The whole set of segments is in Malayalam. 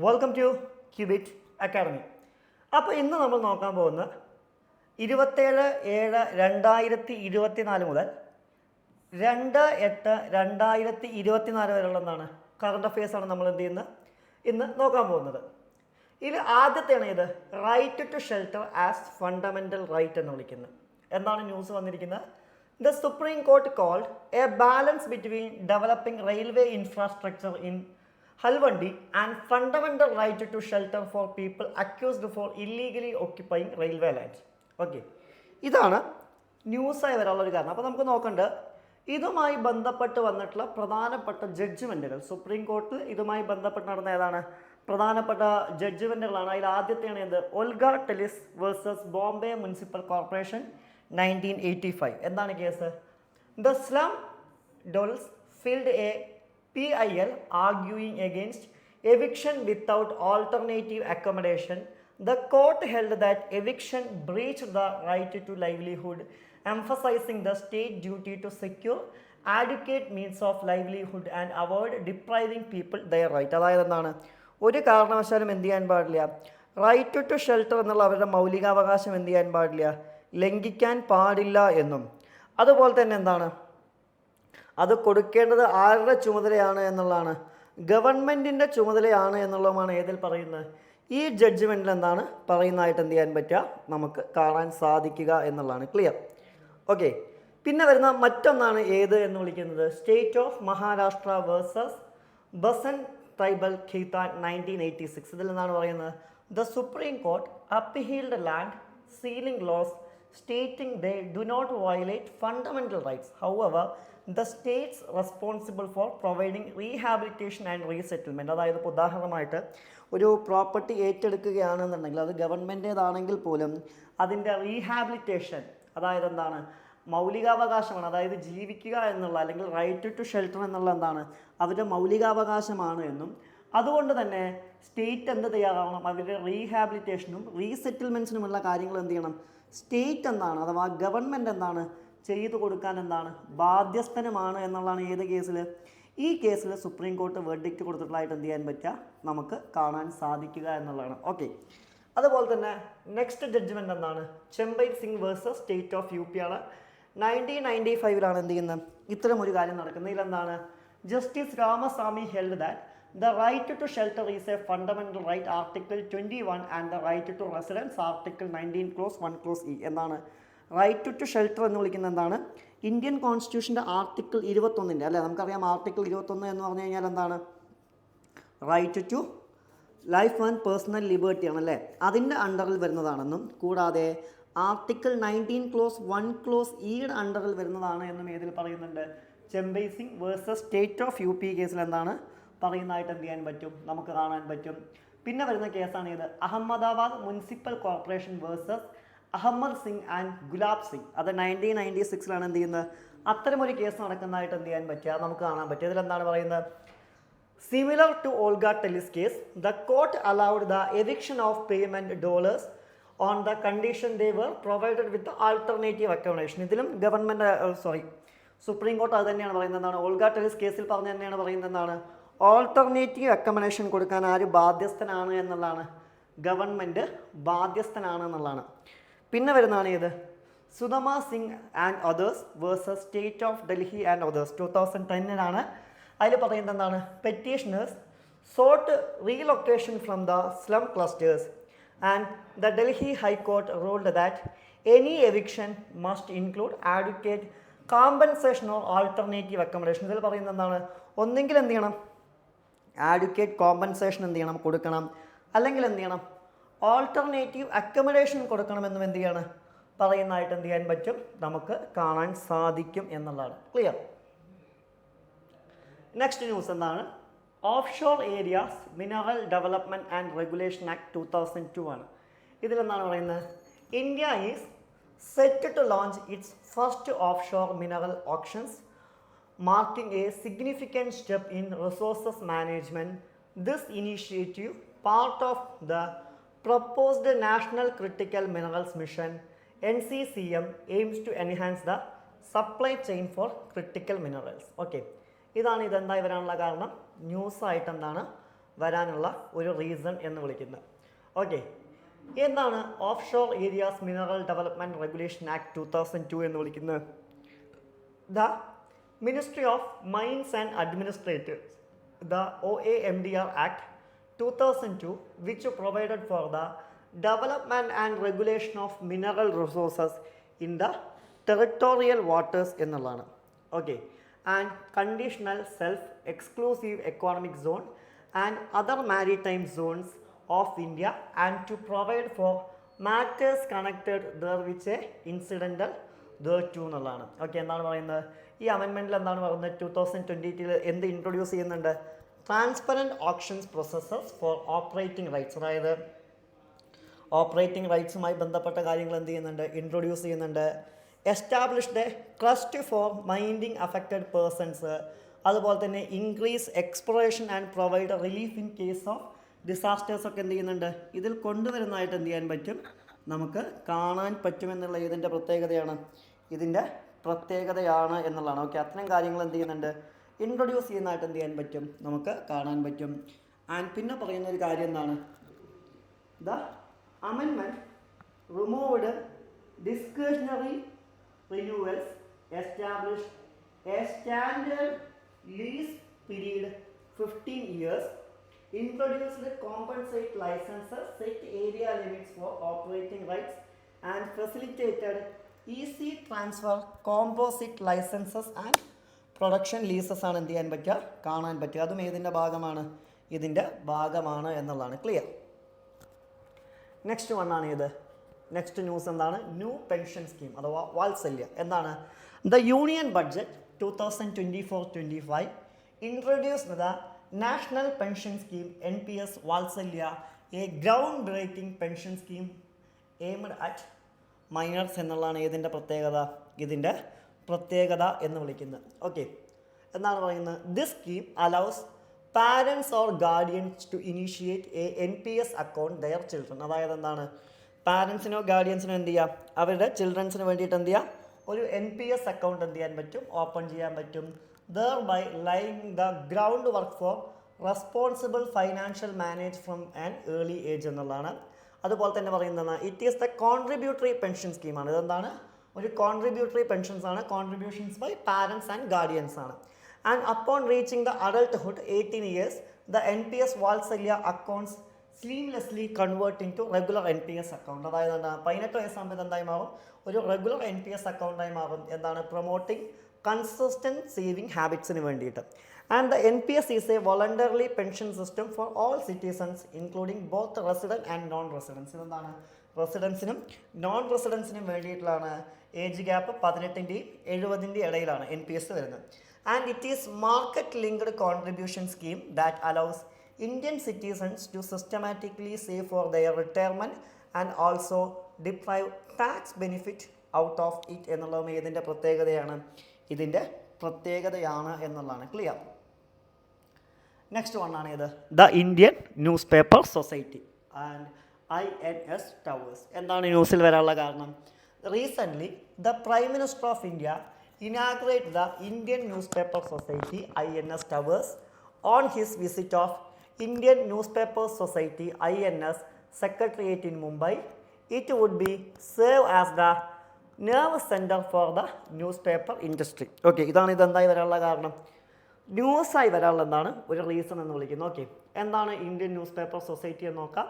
Welcome to cubit academy. അപ്പോൾ ഇന്ന് നമ്മൾ നോക്കാൻ പോകുന്ന 27/7/2024 മുതൽ 2/8/2024 വരെയുള്ള എന്താണ് കറണ്ട് അഫയേഴ്സാണ് നമ്മൾ എന്ത് ചെയ്യുന്നത് ഇന്ന് നോക്കാൻ പോകുന്നത്. ഇതിൽ ആദ്യത്തെയാണ് ഇത് right to shelter as fundamental right എന്ന് വിളിക്കുന്നത്. എന്താണ് ന്യൂസ് വന്നിരിക്കുന്നത്? The supreme Court called a balance between developing railway infrastructure in Halvandi and fundamental right to shelter for people accused for illegally occupying railway lands. Okay, ഇതാണ് ന്യൂസായി വരാനുള്ള ഒരു കാരണം. അപ്പോൾ നമുക്ക് നോക്കേണ്ടത് ഇതുമായി ബന്ധപ്പെട്ട് വന്നിട്ടുള്ള പ്രധാനപ്പെട്ട ജഡ്ജ്മെൻറ്റുകൾ. സുപ്രീം കോർട്ട് ഇതുമായി ബന്ധപ്പെട്ട് നടന്ന ഏതാണ് പ്രധാനപ്പെട്ട ജഡ്ജ്മെൻറ്റുകളാണ്. അതിൽ ആദ്യത്തെയാണ് എന്ത്? Olga Tellis versus Bombay municipal corporation 1985. എന്താണ് കേസ്? The slum dwellers filed a PIL arguing against eviction without alternative accommodation. The court held that eviction breached the right to livelihood, emphasizing the state duty to secure adequate means of livelihood and avoid depriving people their right. അതായത് എന്താണ്, ഒരു കാരണവശാലും എന്ത് ചെയ്യാൻ പാടില്ല, റൈറ്റ് ടു ഷെൽട്ടർ എന്നുള്ള അവരുടെ മൗലികാവകാശം എന്ത് ചെയ്യാൻ പാടില്ല, ലംഘിക്കാൻ പാടില്ല എന്നും അതുപോലെ തന്നെ എന്താണ് അത് കൊടുക്കേണ്ടത് ആരുടെ ചുമതലയാണ് എന്നുള്ളതാണ്, ഗവൺമെൻറ്റിൻ്റെ ചുമതലയാണ് എന്നുള്ളതുമാണ് ഏതിൽ പറയുന്നത്, ഈ ജഡ്ജ്മെൻറ്റിൽ എന്താണ് പറയുന്നതായിട്ട് എന്ത് ചെയ്യാൻ പറ്റുക, നമുക്ക് കാണാൻ സാധിക്കുക എന്നുള്ളതാണ്. ക്ലിയർ? ഓക്കെ. പിന്നെ വരുന്ന മറ്റൊന്നാണ് ഏത് എന്ന് വിളിക്കുന്നത് state of Maharashtra versus Basan ട്രൈബൽ ഖീത്താൻ 1986. ഇതിൽ നിന്നാണ് പറയുന്നത് the supreme court upheld land ceiling laws stating they do not violate fundamental rights. However, the states responsible for providing rehabilitation and resettlement. അതായത് ഇപ്പോൾ ഉദാഹരണമായിട്ട് ഒരു പ്രോപ്പർട്ടി ഏറ്റെടുക്കുകയാണെന്നുണ്ടെങ്കിൽ അത് ഗവൺമെൻറ്റേതാണെങ്കിൽ പോലും അതിൻ്റെ റീഹാബിലിറ്റേഷൻ, അതായത് എന്താണ് മൗലികാവകാശമാണ്. അതായത് ജീവിക്കുക എന്നുള്ള അല്ലെങ്കിൽ റൈറ്റ് ടു ഷെൽട്ടർ എന്നുള്ള എന്താണ് അവരുടെ മൗലികാവകാശമാണ് എന്നും അതുകൊണ്ട് തന്നെ സ്റ്റേറ്റ് എന്ത് തയ്യാറാവണം, അവരുടെ റീഹാബിലിറ്റേഷനും റീസെറ്റിൽമെൻറ്റ്സിനുമുള്ള കാര്യങ്ങൾ എന്ത് ചെയ്യണം, സ്റ്റേറ്റ് എന്താണ് അഥവാ ഗവൺമെൻറ് എന്താണ് ചെയ്തു കൊടുക്കാൻ എന്താണ് ബാധ്യസ്ഥനുമാണ് എന്നുള്ളതാണ് ഏത് കേസിൽ, ഈ കേസിൽ സുപ്രീം കോർട്ട് വെർഡിക്റ്റ് കൊടുത്തിട്ടുള്ളതായിട്ട് എന്ത് ചെയ്യാൻ പറ്റുക, നമുക്ക് കാണാൻ സാധിക്കുക എന്നുള്ളതാണ്. ഓക്കെ. അതുപോലെ തന്നെ നെക്സ്റ്റ് ജഡ്ജ്മെൻറ്റ് എന്താണ്, Chameli Singh versus state of UP ആണ്. 1995 എന്ത് ചെയ്യുന്നത് ഇത്തരം ഒരു കാര്യം നടക്കുന്നത്. ഇതിലെന്താണ് justice Ramaswamy held that the right to shelter is a fundamental right, article 21, and the right to residence, article 19 clause 1 clause E. എന്താണ് റൈറ്റ് ടു ഷെൽട്ടർ എന്ന് വിളിക്കുന്നത്? എന്താണ് ഇന്ത്യൻ കോൺസ്റ്റിറ്റ്യൂഷൻ്റെ ആർട്ടിക്കിൾ 21 അല്ലേ, നമുക്കറിയാം ആർട്ടിക്കിൾ 21 എന്ന് പറഞ്ഞു കഴിഞ്ഞാൽ എന്താണ് right to life and personal liberty ആണല്ലേ, അതിൻ്റെ അണ്ടറിൽ വരുന്നതാണെന്നും കൂടാതെ ആർട്ടിക്കിൾ 19 ക്ലോസ് 1 ക്ലോസ് ഇയുടെ അണ്ടറിൽ വരുന്നതാണ് എന്നും ഏതിൽ പറയുന്നുണ്ട്, Chameli Singh versus state of UP കേസിൽ എന്താണ് പറയുന്നതായിട്ട് എന്ത് ചെയ്യാൻ പറ്റും, നമുക്ക് കാണാൻ പറ്റും. പിന്നെ വരുന്ന കേസാണ് ഇത് Ahmedabad municipal corporation versus Ahmed Singh and Gulab Singh. അത് 1996 എന്ത് ചെയ്യുന്നത് അത്തരമൊരു കേസ് നടക്കുന്നതായിട്ട് എന്ത് ചെയ്യാൻ പറ്റുക, നമുക്ക് കാണാൻ പറ്റും. ഇതിലെന്താണ് പറയുന്നത്, similar to Olga Tellis case the court allowed the eviction of pavement dwellers on the condition they were provided with alternative accommodation. ഇതിലും ഗവൺമെൻറ് സുപ്രീം കോർട്ട് അത് തന്നെയാണ് പറയുന്നത്. എന്താണ് ഓൾഗ ടെലിസ് കേസിൽ പറഞ്ഞ തന്നെയാണ് പറയുന്നത്, എന്താണ് ഓൾട്ടർനേറ്റീവ് അക്കോമഡേഷൻ കൊടുക്കാൻ ആര് ബാധ്യസ്ഥനാണ് എന്നുള്ളതാണ്, ഗവൺമെൻറ് ബാധ്യസ്ഥനാണ് എന്നുള്ളതാണ്. പിന്നെ വരുന്നതാണ് ഇത് Sudama Singh and others versus state of Delhi and others 2010. അതിൽ പറയുന്നത് എന്താണ്, petitioners sought relocation from the slum clusters and the Delhi high court ruled that any eviction must include adequate compensation or alternative accommodation. ഇതിൽ പറയുന്നത് എന്താണ്, ഒന്നെങ്കിൽ എന്ത് ചെയ്യണം ആഡ്വക്കേറ്റ് കോമ്പൻസേഷൻ എന്ത് ചെയ്യണം കൊടുക്കണം, അല്ലെങ്കിൽ എന്ത് ചെയ്യണം ഓൾട്ടർനേറ്റീവ് അക്കോമഡേഷൻ കൊടുക്കണമെന്നും എന്ത് ചെയ്യാണ് പറയുന്നതായിട്ട് എന്ത് ചെയ്യാൻ പറ്റും, നമുക്ക് കാണാൻ സാധിക്കും എന്നുള്ളതാണ്. ക്ലിയർ? നെക്സ്റ്റ് ന്യൂസ് എന്താണ്, offshore areas mineral development and regulation act 2002 ആണ്. ഇതിലെന്താണ് പറയുന്നത്, India is set to launch its first offshore mineral auctions marking a significant step in resources management. This initiative, part of the proposed National Critical Minerals Mission NCCM, aims to enhance the supply chain for critical minerals. Okay, ഇതാണ് ഇതെന്തായി വരാനുള്ള കാരണം, ന്യൂസായിട്ട് എന്താണ് വരാനുള്ള ഒരു റീസൺ എന്ന് വിളിക്കുന്നത്. ഓക്കെ, എന്താണ് offshore areas mineral development regulation act 2002 എന്ന് വിളിക്കുന്നത്? The ministry of mines and administers, the OAMDR Act 2002, which provided for the development and regulation of mineral resources in the territorial waters എന്നുള്ളതാണ്. Okay, and continental shelf exclusive economic zone and other maritime zones of India and to provide for matters connected therewith or incidental thereto എന്നുള്ളതാണ്. ഓക്കെ, എന്താണ് പറയുന്നത്? ഈ അമെൻമെൻറ്റിൽ എന്താണ് പറയുന്നത്? 2022 എന്ത് ഇൻട്രൊഡ്യൂസ് ചെയ്യുന്നുണ്ട്? Transparent auction processes for operating rights, അതായത് ഓപ്പറേറ്റിംഗ് റൈറ്റ്സുമായി ബന്ധപ്പെട്ട കാര്യങ്ങൾ എന്ത് ചെയ്യുന്നുണ്ട്? ഇൻട്രൊഡ്യൂസ് ചെയ്യുന്നുണ്ട്. എസ്റ്റാബ്ലിഷ്ഡ് എ ട്രസ്റ്റ് ഫോർ മൈൻഡിങ് അഫക്റ്റഡ് പേഴ്സൺസ്, അതുപോലെ തന്നെ increase exploration and provide relief in case of disasters ഒക്കെ എന്ത് ചെയ്യുന്നുണ്ട്? ഇതിൽ കൊണ്ടുവരുന്നതായിട്ട് എന്ത് ചെയ്യാൻ പറ്റും? നമുക്ക് കാണാൻ പറ്റുമെന്നുള്ള ഇതിൻ്റെ പ്രത്യേകതയാണ് എന്നുള്ളതാണ്. ഓക്കെ, അത്തരം കാര്യങ്ങൾ എന്ത് ചെയ്യുന്നുണ്ട്? ഇൻട്രൊഡ്യൂസ് ചെയ്യുന്നതായിട്ട് എന്ത് ചെയ്യാൻ പറ്റും? നമുക്ക് കാണാൻ പറ്റും. ആൻഡ് പിന്നെ പറയുന്ന ഒരു കാര്യം എന്താണ്? The amendment removed discretionary renewals, established a standard lease period 15 years, introduced compensate licenses, set area limits for operating rights, and facilitated easy transfer composite licenses and production leases ആണ് എന്ത് ചെയ്യാൻ പറ്റുക? കാണാൻ പറ്റുക. അതും ഏതിൻ്റെ ഭാഗമാണ്? ഇതിൻ്റെ ഭാഗമാണ് എന്നുള്ളതാണ്. ക്ലിയർ? നെക്സ്റ്റ് വണ്ണാണ് ഇത്. നെക്സ്റ്റ് ന്യൂസ് എന്താണ്? ന്യൂ പെൻഷൻ സ്കീം അഥവാ വാത്സല്യ. എന്താണ്? The union budget 2024-25 introduced the national pension scheme NPS Vatsalya, a groundbreaking pension scheme aimed at minors എന്നുള്ളതാണ് ഏതിൻ്റെ പ്രത്യേകത? ഇതിൻ്റെ പ്രത്യേകത എന്ന് വിളിക്കുന്നത്. ഓക്കെ, എന്താണ് പറയുന്നത്? This scheme allows parents or guardians to initiate a NPS account their children. അതായത് എന്താണ്? പാരൻസിനോ ഗാർഡിയൻസിനോ എന്ത് ചെയ്യാം? അവരുടെ ചിൽഡ്രൻസിന് വേണ്ടിയിട്ട് എന്ത് ചെയ്യാം? ഒരു NPS അക്കൗണ്ട് എന്ത് ചെയ്യാൻ പറ്റും? ഓപ്പൺ ചെയ്യാൻ പറ്റും. Thereby laying the groundwork for responsible financial manage from an early age എന്നുള്ളതാണ്. അതുപോലെ തന്നെ പറയുന്നതാണ് it is the contributory pension സ്കീമാണ്. ഇതെന്താണ്? ഒരു കോൺട്രിബ്യൂട്ടറി പെൻഷൻസ് ആണ്. Contributions by parents and guardians ആണ്. And upon reaching the adulthood 18 years the NPS Vatsalya accounts seamlessly convert into regular NPS account. അതായത് എന്താണ്? 18 വയസ്സാകുമ്പോൾ എന്തായി മാറും? ഒരു റെഗുലർ NPS അക്കൗണ്ടായി മാറും. എന്താണ്? പ്രൊമോട്ടിങ് കൺസിസ്റ്റൻറ്റ് സേവിങ് ഹാബിറ്റ്സിന് വേണ്ടിയിട്ട്. And the NPS is a voluntarily pension system for all citizens including both resident and non residents. ഇതെന്താണ്? റെസിഡൻസിനും നോൺ റെസിഡൻസിനും വേണ്ടിയിട്ടുള്ളതാണ്. ഏജ് ഗ്യാപ്പ് 18-ൻ്റെയും 70-ൻ്റെയും ഇടയിലാണ് NPS വരുന്നത്. And it is market linked contribution scheme that allows Indian citizens to systematically save for their retirement and also deprive tax benefit out of it എന്നുള്ളതും ഇതിൻ്റെ പ്രത്യേകതയാണ്. ഇതിൻ്റെ പ്രത്യേകതയാണ് എന്നുള്ളതാണ്. ക്ലിയർ? നെക്സ്റ്റ് വണ്ണാണ് ഇത്. The Indian news paper society and INS Towers. എന്താണ് ന്യൂസിൽ വരാനുള്ള കാരണം? Recently the prime minister of India inaugurate the Indian news paper society INS Towers on his visit of Indian Newspaper Society INS Secretariat in Mumbai. It would be serve as the nerve center for the newspaper industry. Okay, ഇതാണ് ഇതെന്തായി വരാനുള്ള കാരണം? ന്യൂസായി വരാനുള്ള എന്താണ് ഒരു റീസൺ എന്ന് വിളിക്കുന്നത്. ഓക്കെ, എന്താണ് ഇന്ത്യൻ ന്യൂസ് പേപ്പർ സൊസൈറ്റി എന്ന് നോക്കാം.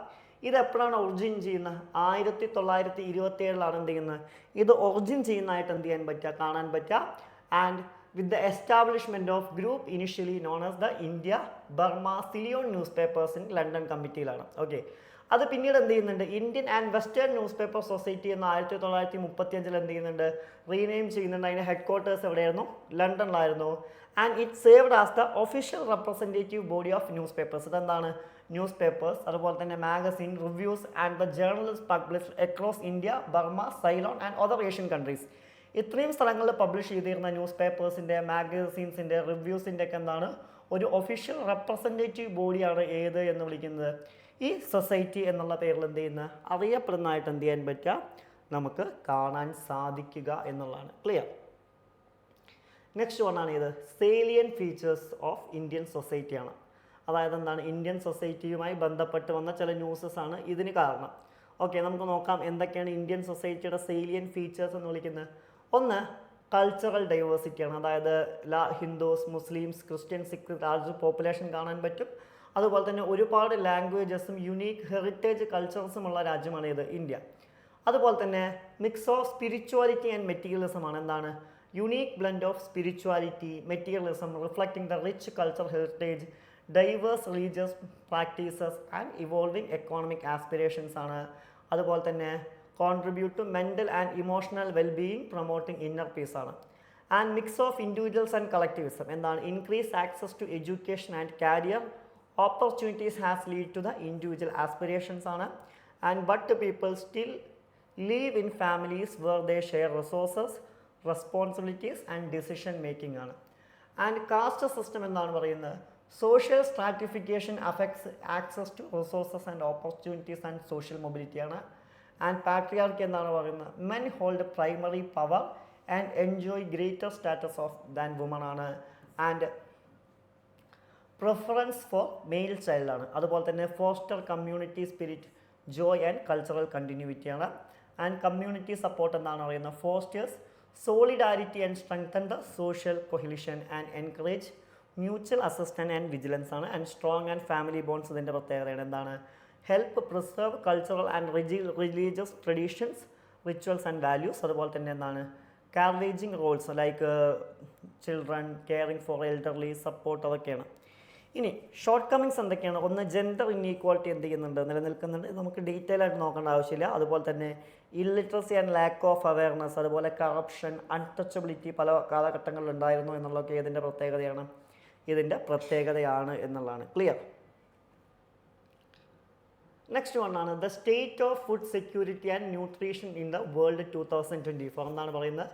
ഇത് എപ്പോഴാണ് ഒറിജിൻ ചെയ്യുന്നത്? 1927 എന്ത് ചെയ്യുന്നത്? ഇത് ഒറിജിൻ ചെയ്യുന്നതായിട്ട് എന്ത് ചെയ്യാൻ പറ്റുക? കാണാൻ പറ്റുക. And with the establishment of group initially known as the India Burma Ceylon newspapers in London കമ്മിറ്റിയിലാണ്. ഓക്കെ, അത് പിന്നീട് എന്ത് ചെയ്യുന്നുണ്ട്? Indian and western newspaper society എന്ന് 1935 എന്ത് ചെയ്യുന്നുണ്ട്? റീനെയിം ചെയ്യുന്നുണ്ട്. അതിൻ്റെ ഹെഡ് ക്വാർട്ടേഴ്സ് എവിടെയായിരുന്നു? ലണ്ടനിലായിരുന്നു. And it served as the official representative body of newspapers. ഇതെന്താണ്? ന്യൂസ് പേപ്പേഴ്സ്, അതുപോലെ തന്നെ magazine, reviews and the journals published across India, Burma, Ceylon and other Asian countries. ഇത്രയും സ്ഥലങ്ങളിൽ പബ്ലിഷ് ചെയ്തിരുന്ന ന്യൂസ് പേപ്പേഴ്സിൻ്റെ, മാഗസീൻസിൻ്റെ, റിവ്യൂസിൻ്റെ ഒക്കെ എന്താണ്? ഒരു ഒഫീഷ്യൽ റെപ്രസെൻറ്റേറ്റീവ് ബോഡിയാണ് ഏത് എന്ന് വിളിക്കുന്നത്? ഈ സൊസൈറ്റി എന്നുള്ള പേരിൽ എന്ത് ചെയ്യുന്ന അറിയപ്പെടുന്നതായിട്ട് എന്ത് ചെയ്യാൻ പറ്റുക? നമുക്ക് കാണാൻ സാധിക്കുക എന്നുള്ളതാണ്. ക്ലിയർ? നെക്സ്റ്റ് വണ്ണാണ് ഇത്. സേലിയൻ ഫീച്ചേഴ്സ് ഓഫ് ഇന്ത്യൻ സൊസൈറ്റിയാണ്. അതായത് എന്താണ് ഇന്ത്യൻ സൊസൈറ്റിയുമായി ബന്ധപ്പെട്ട് വന്ന ചില ന്യൂസസ് ആണ് ഇതിന് കാരണം. ഓക്കെ, നമുക്ക് നോക്കാം എന്തൊക്കെയാണ് ഇന്ത്യൻ സൊസൈറ്റിയുടെ സെയിലിയൻ ഫീച്ചേഴ്സ് എന്ന് വിളിക്കുന്നത്. ഒന്ന്, കൾച്ചറൽ ഡൈവേഴ്സിറ്റിയാണ്. അതായത് Hindus, Muslims, Christian, Sikh large population കാണാൻ പറ്റും. അതുപോലെ തന്നെ ഒരുപാട് ലാംഗ്വേജസും യുണീക്ക് ഹെറിറ്റേജ് കൾച്ചേഴ്സും ഉള്ള രാജ്യമാണ് ഇത് ഇന്ത്യ. അതുപോലെ തന്നെ mix of spirituality and materialism ആണ്. എന്താണ് unique blend of spirituality, materialism, reflecting the rich culture heritage, diverse religious practices and evolving economic aspirations ആണ്. അതുപോലെ തന്നെ contribute to mental and emotional wellbeing, promoting inner peace ആണ്. And mix of individuals and collectivism. എന്താണ് increase access to education and career opportunities has lead to the individual aspirations ആണ്. And but people still live in families where they share resources, responsibilities and decision making ആണ്. And caste system എന്താണ് പറയുന്നത്, social stratification affects access to resources and opportunities and social mobility ആണ്. And patriarchy എന്താണ് പറയുന്നത്, men hold primary power and enjoy greater status of than women ആണ്. And പ്രിഫറൻസ് ഫോർ മെയിൽ ചൈൽഡാണ്. അതുപോലെ തന്നെ foster community spirit, joy and cultural കണ്ടിന്യൂവിറ്റിയാണ്. ആൻഡ് കമ്മ്യൂണിറ്റി സപ്പോർട്ട് എന്താണ് പറയുന്നത്, fosters solidarity and strengthen the social cohesion and encourage mutual assistance and vigilance ആണ്. And strong and family bonds ഇതിൻ്റെ പ്രത്യേകതയാണ്. എന്താണ് help preserve cultural and religious traditions, rituals and values. അതുപോലെ തന്നെ എന്താണ് caregiving roles like children, caring for elderly, support, അതൊക്കെയാണ്. ഇനി ഷോർട്ട് കമ്മിങ്സ് എന്തൊക്കെയാണ്. ഒന്ന്, ജെൻഡർ ഇൻഈക്വാളിറ്റി എന്ത് ചെയ്യുന്നുണ്ട്, നിലനിൽക്കുന്നുണ്ട്. നമുക്ക് ഡീറ്റെയിൽ ആയിട്ട് നോക്കേണ്ട ആവശ്യമില്ല. അതുപോലെ തന്നെ illiteracy and lack of awareness, അതുപോലെ കറപ്ഷൻ, അൺടച്ചബിലിറ്റി പല കാലഘട്ടങ്ങളിൽ ഉണ്ടായിരുന്നു എന്നുള്ളതൊക്കെ ഇതിൻ്റെ പ്രത്യേകതയാണ്, എന്നുള്ളതാണ്. ക്ലിയർ. നെക്സ്റ്റ് വൺ ആണ് the state of food security and nutrition in the world 2024. എന്താണ് പറയുന്നത്,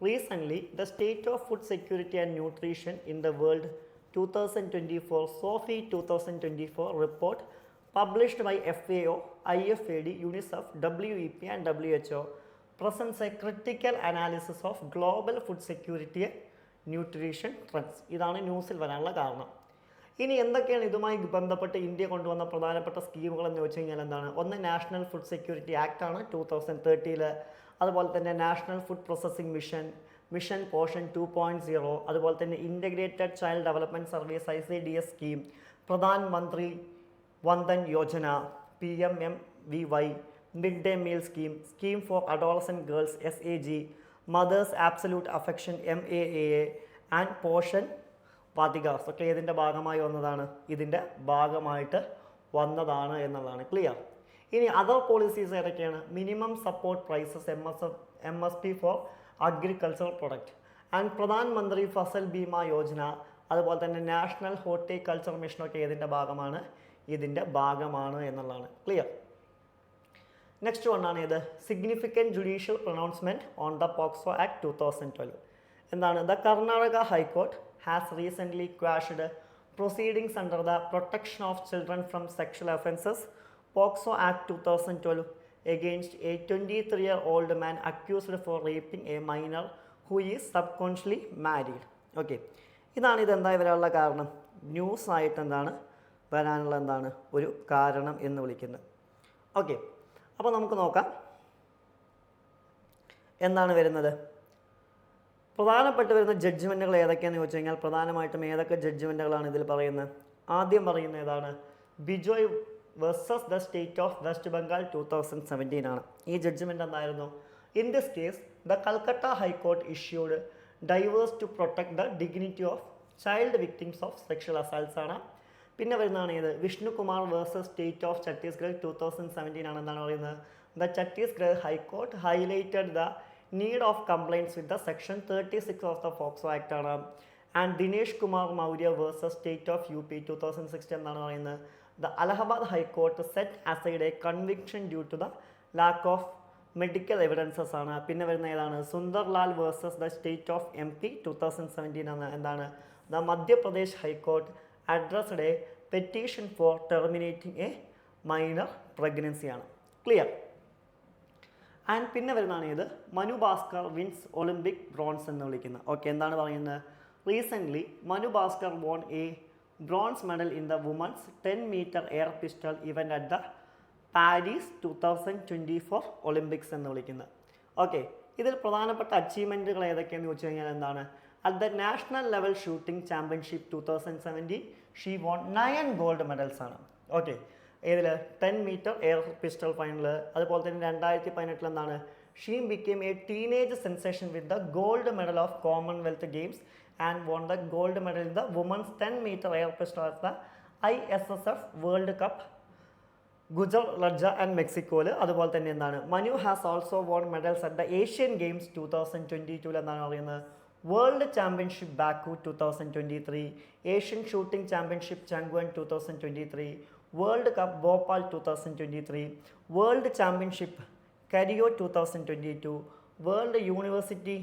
recently the state of food security and nutrition in the world 2024 SOFI 2024 report published by FAO, IFAD, UNICEF, WEP and WHO presents a critical analysis of global food security and nutrition trends. ഇതാണ് ന്യൂസിൽ വരാനുള്ള കാരണം. ഇനി എന്തൊക്കെയാണ് ഇതുമായി ബന്ധപ്പെട്ട് ഇന്ത്യ കൊണ്ടുവന്ന പ്രധാനപ്പെട്ട സ്കീമുകൾ എന്ന് വെച്ച് കഴിഞ്ഞാൽ എന്താണ്, ഒന്ന് നാഷണൽ ഫുഡ് സെക്യൂരിറ്റി ആക്ട് ആണ് 2030. അതുപോലെ തന്നെ national food processing mission Poshan 2.0, അതുപോലെ തന്നെ integrated child development service ICDS scheme, Pradhan Mantri Vandana Yojana PMMVY, mid day meal scheme for adolescent girls SAG, mothers absolute affection MAAA and Poshan Vatikas ഒക്കെ ഇതിൻ്റെ ഭാഗമായിട്ട് വന്നതാണ് എന്നുള്ളതാണ്. ക്ലിയർ. ഇനി അതർ പോളിസീസ് ഏതൊക്കെയാണ്, minimum support prices MSP for agricultural product and Pradhan Mantri Fasal Bima Yojana, അതുപോലെ തന്നെ നാഷണൽ ഹോർട്ടിക്കൾച്ചർ മിഷനൊക്കെ ഇതിൻ്റെ ഭാഗമാണ് എന്നുള്ളതാണ്. ക്ലിയർ. നെക്സ്റ്റ് വണ്ണാണ് ഇത് significant judicial pronouncement on the POCSO act 2012. എന്താണ്, the Karnataka high court has recently quashed proceedings under the protection of children from sexual offences POCSO act 2012 against a 23-year-old man accused for raping a minor who is subconsciously married. Okay, ഇതെന്തായി വരാനുള്ള കാരണം, ന്യൂസ് ആയിട്ട് വരാനുള്ള ഒരു കാരണം എന്ന് വിളിക്കുന്നത്. ഓക്കെ, അപ്പോൾ നമുക്ക് നോക്കാം എന്താണ് വരുന്നത്. പ്രധാനപ്പെട്ട് വരുന്ന ജഡ്ജ്മെൻറ്റുകൾ ഏതൊക്കെയാണെന്ന് ചോദിച്ചു കഴിഞ്ഞാൽ പ്രധാനമായിട്ടും ഏതൊക്കെ ജഡ്ജ്മെൻറ്റുകളാണ് ഇതിൽ പറയുന്നത്. ആദ്യം പറയുന്ന ഏതാണ്, Bijoy versus the state of West Bengal 2017 ആണ്. ഈ ജഡ്ജ്മെൻറ്റ് എന്തായിരുന്നു, in this case the Calcutta high court issued directives to protect the dignity of child victims of sexual assaults ആണ്. പിന്നെ വരുന്നതാണ് ഇത് Vishnukumar versus state of Chhattisgarh 2017 ആണ്. എന്താണ് പറയുന്നത്, the Chhattisgarh high court highlighted the need of compliance with the section 36 of the POCSO act ആണ്. And Dinesh Kumar Maurya versus state of UP 2016 എന്നാണ് പറയുന്നത്, the Allahabad High Court set aside a conviction due to the lack of medical evidences ആണ്. പിന്നെ വരുന്ന ഏതാണ്, Sunderlal versus the state of MP 2017 ആണ്. എന്താണ്, the Madhya Pradesh high court addressed a petition for terminating a minor pregnancy ആണ്. ക്ലിയർ. ആൻഡ് പിന്നെ വരുന്നതാണ് ഇത് Manu Bhaker wins Olympic bronze എന്ന് വിളിക്കുന്നത്. ഓക്കെ, എന്താണ് പറയുന്നത്, recently Manu Bhaker won a bronze medal in the women's 10-meter air pistol event at the Paris 2024 Olympics എന്ന് വിളിക്കുന്നത്. ഓക്കെ, ഇതിൽ പ്രധാനപ്പെട്ട അച്ചീവ്മെൻറ്റുകൾ ഏതൊക്കെയെന്ന് ചോദിച്ചു കഴിഞ്ഞാൽ എന്താണ്? At the national level shooting championship 2017 she won 9 gold medals ആണ്. ഓക്കെ, ഏതിൽ? 10-meter air pistol final. അതുപോലെ തന്നെ 2018 എന്താണ്? She became a teenage sensation with the gold medal of Commonwealth Games and won the gold medal in the women's 10-meter air pistol at the ISSF world cup ഗുജറാത്ത് ആൻഡ് മെക്സിക്കോയിൽ. അതുപോലെ തന്നെ എന്താണ്? Manu has also won medals at the Asian games 2022 എന്താണ് പറയുന്നത്? World championship Baku 2023, Asian shooting championship Changwon 2023, world cup Bhopal 2023, world championship Cairo 2022, world university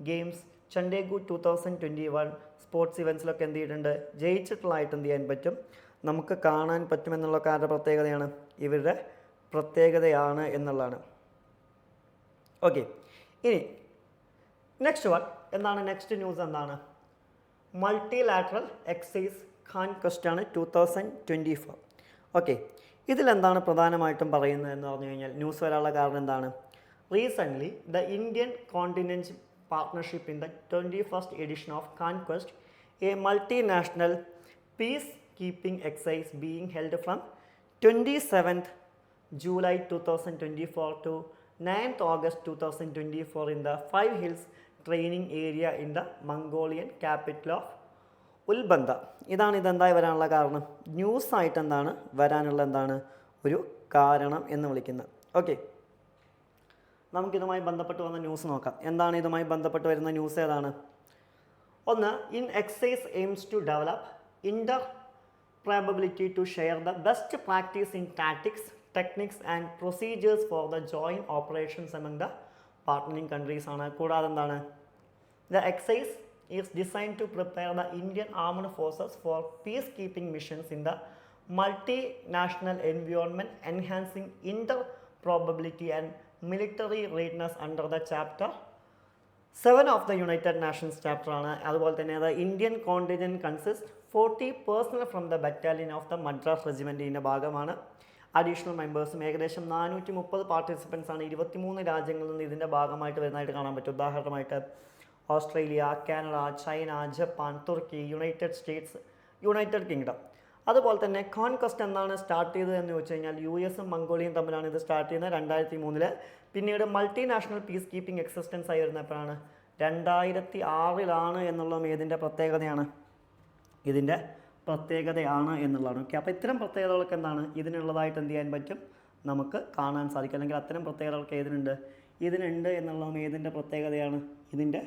games Chengdu 2021. Sports ഇവൻറ്റ്സിലൊക്കെ എന്ത് ചെയ്തിട്ടുണ്ട്? ജയിച്ചിട്ടുള്ളതായിട്ട് എന്ത് ചെയ്യാൻ പറ്റും? നമുക്ക് കാണാൻ പറ്റുമെന്നുള്ള കാരുടെ പ്രത്യേകതയാണ്, ഇവരുടെ പ്രത്യേകതയാണ് എന്നുള്ളതാണ്. ഓക്കെ, ഇനി നെക്സ്റ്റ് വൺ എന്താണ്? നെക്സ്റ്റ് ന്യൂസ് എന്താണ്? മൾട്ടിലാറ്ററൽ എക്സൈസ് കോൺക്വസ്റ്റ് ആണ് 2024. ഓക്കെ, ഇതിലെന്താണ് പ്രധാനമായിട്ടും പറയുന്നത് എന്ന് പറഞ്ഞു കഴിഞ്ഞാൽ, ന്യൂസ് വരാനുള്ള കാരണം എന്താണ്? Recently the Indian continent partnership in the 21st edition of conquest, A multinational peace keeping excise being held from 27th July 2024 to 9th August 2024 in the Five Hills training area in the Mongolian capital of ഉൽബന്ത. ഇതെന്തായി വരാനുള്ള കാരണം? ന്യൂസായിട്ട് എന്താണ് വരാനുള്ള എന്താണ് ഒരു കാരണം എന്ന് വിളിക്കുന്നത്. ഓക്കെ, നമുക്കിതുമായി ബന്ധപ്പെട്ട് വന്ന ന്യൂസ് നോക്കാം. എന്താണ് ഇതുമായി ബന്ധപ്പെട്ട് വരുന്ന ന്യൂസ്? ഏതാണ്? ഒന്ന്, in exercise aims to develop inter probability to share the best practice in tactics, techniques and procedures for the joint operations among the partnering countries ആണ്. കൂടാതെ എന്താണ്? The exercise is designed to prepare the Indian Armed Forces for peacekeeping missions in the multinational environment, enhancing interoperability and military readiness under the Chapter 7 of the United Nations chapter ആണ്. അതുപോലെ തന്നെ the Indian contingent consists 40 personnel from the battalion of the Madras regiment ഇതിൻ്റെ ഭാഗമാണ്. അഡീഷണൽ മെമ്പേഴ്സും ഏകദേശം 430 പാർട്ടിസിപ്പൻസ് ആണ് 23 രാജ്യങ്ങളിൽ നിന്ന് ഇതിൻ്റെ ഭാഗമായിട്ട് വരുന്നതായിട്ട് കാണാൻ പറ്റും. ഉദാഹരണമായിട്ട് ഓസ്ട്രേലിയ, കാനഡ, ചൈന, ജപ്പാൻ, തുർക്കി, യുണൈറ്റഡ് സ്റ്റേറ്റ്സ്, യുണൈറ്റഡ് കിങ്ഡം. അതുപോലെ തന്നെ കോൺക്വസ്റ്റ് എന്നാണ് സ്റ്റാർട്ട് ചെയ്തത് എന്ന് ചോദിച്ചു കഴിഞ്ഞാൽ US-ഉം മംഗോളിയയും തമ്മിലാണ് ഇത് സ്റ്റാർട്ട് ചെയ്യുന്നത് 2003. പിന്നീട് മൾട്ടിനാഷണൽ പീസ് കീപ്പിംഗ് എക്സിസ്റ്റൻസ് ആയി വരുന്നപ്പോഴാണ് 2006 എന്നുള്ളതും ഇതിൻ്റെ പ്രത്യേകതയാണ്, ഇതിൻ്റെ പ്രത്യേകതയാണ് എന്നുള്ളതാണ്. ഓക്കെ, അപ്പോൾ ഇത്തരം പ്രത്യേകതകളൊക്കെ എന്താണ് ഇതിനുള്ളതായിട്ട് എന്ത് ചെയ്യാൻ പറ്റും? നമുക്ക് കാണാൻ സാധിക്കും. അല്ലെങ്കിൽ അത്തരം പ്രത്യേകതകളൊക്കെ ഇതിനുണ്ട് എന്നുള്ളതും ഏതിൻ്റെ പ്രത്യേകതയാണ്? ഇതിൻ്റെ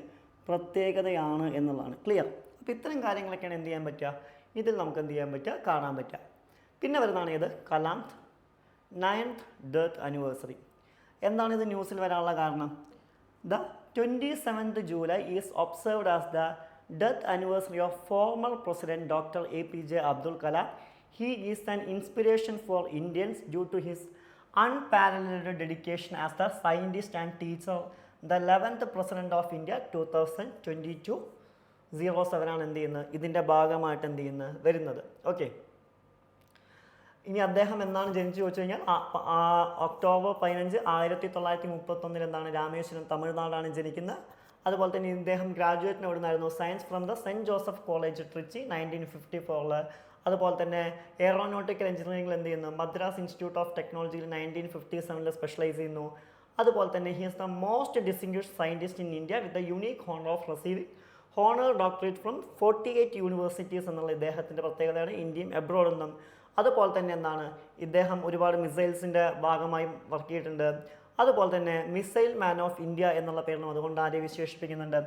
പ്രത്യേകതയാണ് എന്നുള്ളതാണ്. ക്ലിയർ? അപ്പോൾ ഇത്തരം കാര്യങ്ങളൊക്കെയാണ് എന്ത് ചെയ്യാൻ പറ്റുക? ഇതിൽ നമുക്ക് എന്ത് ചെയ്യാൻ പറ്റുക? കാണാൻ പറ്റുക. പിന്നെ വരുന്നതാണ് ഏത്? Kalam 9th death anniversary. എന്താണ് ഇത് ന്യൂസിൽ വരാനുള്ള കാരണം? The 27th July is observed as the death anniversary of former President Dr. APJ Abdul Kalam. He is an inspiration for Indians due to his unparalleled dedication as the scientist and teacher. The 11th President of India 2022-07 ആണ് എന്ത് ചെയ്യുന്നത്? ഇതിൻ്റെ ഭാഗമായിട്ട് എന്ത് ചെയ്യുന്നത്? വരുന്നത്. ഓക്കെ, ഇനി അദ്ദേഹം എന്നാണ് ജനിച്ചു ചോദിച്ചു കഴിഞ്ഞാൽ ഒക്ടോബർ 15, 1931 എന്താണ് രാമേശ്വരം, തമിഴ്നാടാണ് ജനിക്കുന്നത്. അതുപോലെ തന്നെ ഇദ്ദേഹം ഗ്രാജുവേറ്റിന് എവിടുന്നായിരുന്നു? Science from the saint Joseph college Trichy 1954. അതുപോലെ തന്നെ എയറോനോട്ടിക്കൽ എഞ്ചിനീയറിംഗിൽ എന്ത് ചെയ്യുന്നു? മദ്രാസ് ഇൻസ്റ്റിറ്റ്യൂട്ട് ഓഫ് ടെക്നോളജിയിൽ 1957 സ്പെഷ്യലൈസ് ചെയ്യുന്നു. അതുപോലെ തന്നെ he is the most distinguished scientist in India with the unique honour of receiving honour doctorate from 48 universities എന്നുള്ള ഇദ്ദേഹത്തിൻ്റെ പ്രത്യേകതയാണ്, ഇന്ത്യയും എബ്രോഡ് എന്നും. അതുപോലെ തന്നെ എന്താണ്? ഇദ്ദേഹം ഒരുപാട് മിസൈൽസിൻ്റെ ഭാഗമായി വർക്ക് ചെയ്തിട്ടുണ്ട്. അതുപോലെ തന്നെ മിസൈൽ മാൻ ഓഫ് ഇന്ത്യ എന്നുള്ള പേരിലും അതുകൊണ്ട് ആരെ വിശേഷിപ്പിക്കുന്നുണ്ട്?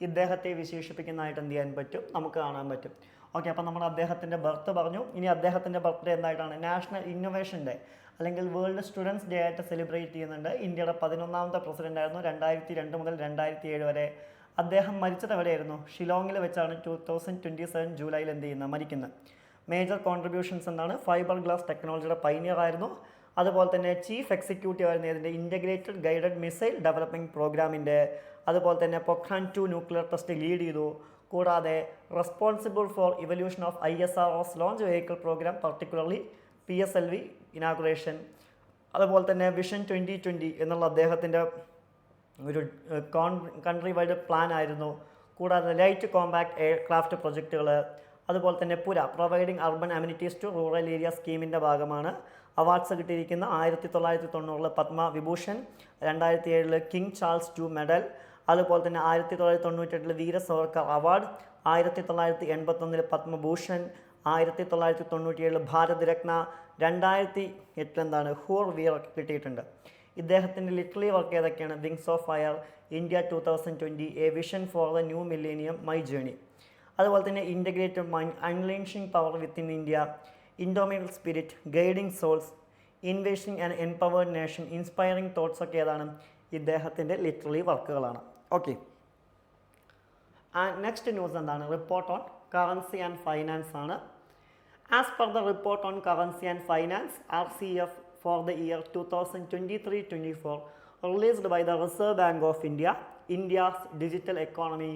ഇദ്ദേഹത്തെ വിശേഷിപ്പിക്കുന്നതായിട്ട് എന്ത് ചെയ്യാൻ പറ്റും? നമുക്ക് കാണാൻ പറ്റും. ഓക്കെ, അപ്പോൾ നമ്മൾ അദ്ദേഹത്തിൻ്റെ ബർത്ത് പറഞ്ഞു. ഇനി അദ്ദേഹത്തിൻ്റെ ബർത്ത്ഡേ എന്തായിട്ടാണ്? നാഷണൽ ഇന്നൊവേഷൻ ഡേ അല്ലെങ്കിൽ വേൾഡ് സ്റ്റുഡൻസ് ഡേ ആയിട്ട് സെലിബ്രേറ്റ് ചെയ്യുന്നുണ്ട്. ഇന്ത്യയുടെ 11ാമത്തെ പ്രസിഡൻ്റ് ആയിരുന്നു 2002 മുതൽ 2007 വരെ. അദ്ദേഹം മരിച്ചത് എവിടെയായിരുന്നു? ഷിലോങ്ങിൽ വെച്ചാണ് 2027 ജൂലൈയിൽ എന്ത് ചെയ്യുന്നത്? മരിക്കുന്നത്. മേജർ കോൺട്രിബ്യൂഷൻസ് എന്താണ്? ഫൈബർ ഗ്ലാസ് ടെക്നോളജിയുടെ പൈനിയർ ആയിരുന്നു. അതുപോലെ തന്നെ ചീഫ് എക്സിക്യൂട്ടീവ് ആയിരുന്നു ഇതിൻ്റെ ഇൻ്റഗ്രേറ്റഡ് ഗൈഡഡ് മിസൈൽ ഡെവലപ്പിംഗ് പ്രോഗ്രാമിൻ്റെ. അതുപോലെ തന്നെ പൊഖ്രാൻ 2 ന്യൂക്ലിയർ ടെസ്റ്റ് ലീഡ് ചെയ്തു. കൂടാതെ responsible for evolution of ISRO's launch vehicle programme, particularly PSLV inauguration. അതുപോലെ തന്നെ വിഷൻ 2020 എന്നുള്ള അദ്ദേഹത്തിൻ്റെ ഒരു കൺട്രി വൈഡ് പ്ലാൻ ആയിരുന്നു. കൂടാതെ ലൈറ്റ് കോമ്പാക്ട് എയർക്രാഫ്റ്റ് പ്രൊജക്റ്റുകൾ, അതുപോലെ തന്നെ PURA providing urban amenities to rural area സ്കീമിൻ്റെ ഭാഗമാണ്. അവാർഡ്സ് കിട്ടിയിരിക്കുന്ന 1990 Padma Vibhushan, 2007 king Charles II medal, അതുപോലെ തന്നെ 1998 വീര സവർക്കർ അവാർഡ്, 1981 പത്മഭൂഷൺ, 1997 ഭാരത് രത്ന, 2008 ഹൂർ വീർ കിട്ടിയിട്ടുണ്ട്. ഇദ്ദേഹത്തിൻ്റെ ലിറ്റററി വർക്ക് ഏതൊക്കെയാണ്? Wings of fire, India 2020, a vision for the new millennium, my journey. അതുപോലെ തന്നെ integrated mind, unleashing power within India, indomitable spirit, guiding souls, investing and empowered nation, inspiring thoughts ഒക്കെ ഏതാണ്? ഇദ്ദേഹത്തിൻ്റെ ലിറ്റററി വർക്കുകളാണ്. ഓക്കെ, നെക്സ്റ്റ് ന്യൂസ് എന്താണ്? Report on currency and finance ആണ്. As per the report on currency and finance RCF for the year 2023-24 released by the Reserve Bank of India, India's digital economy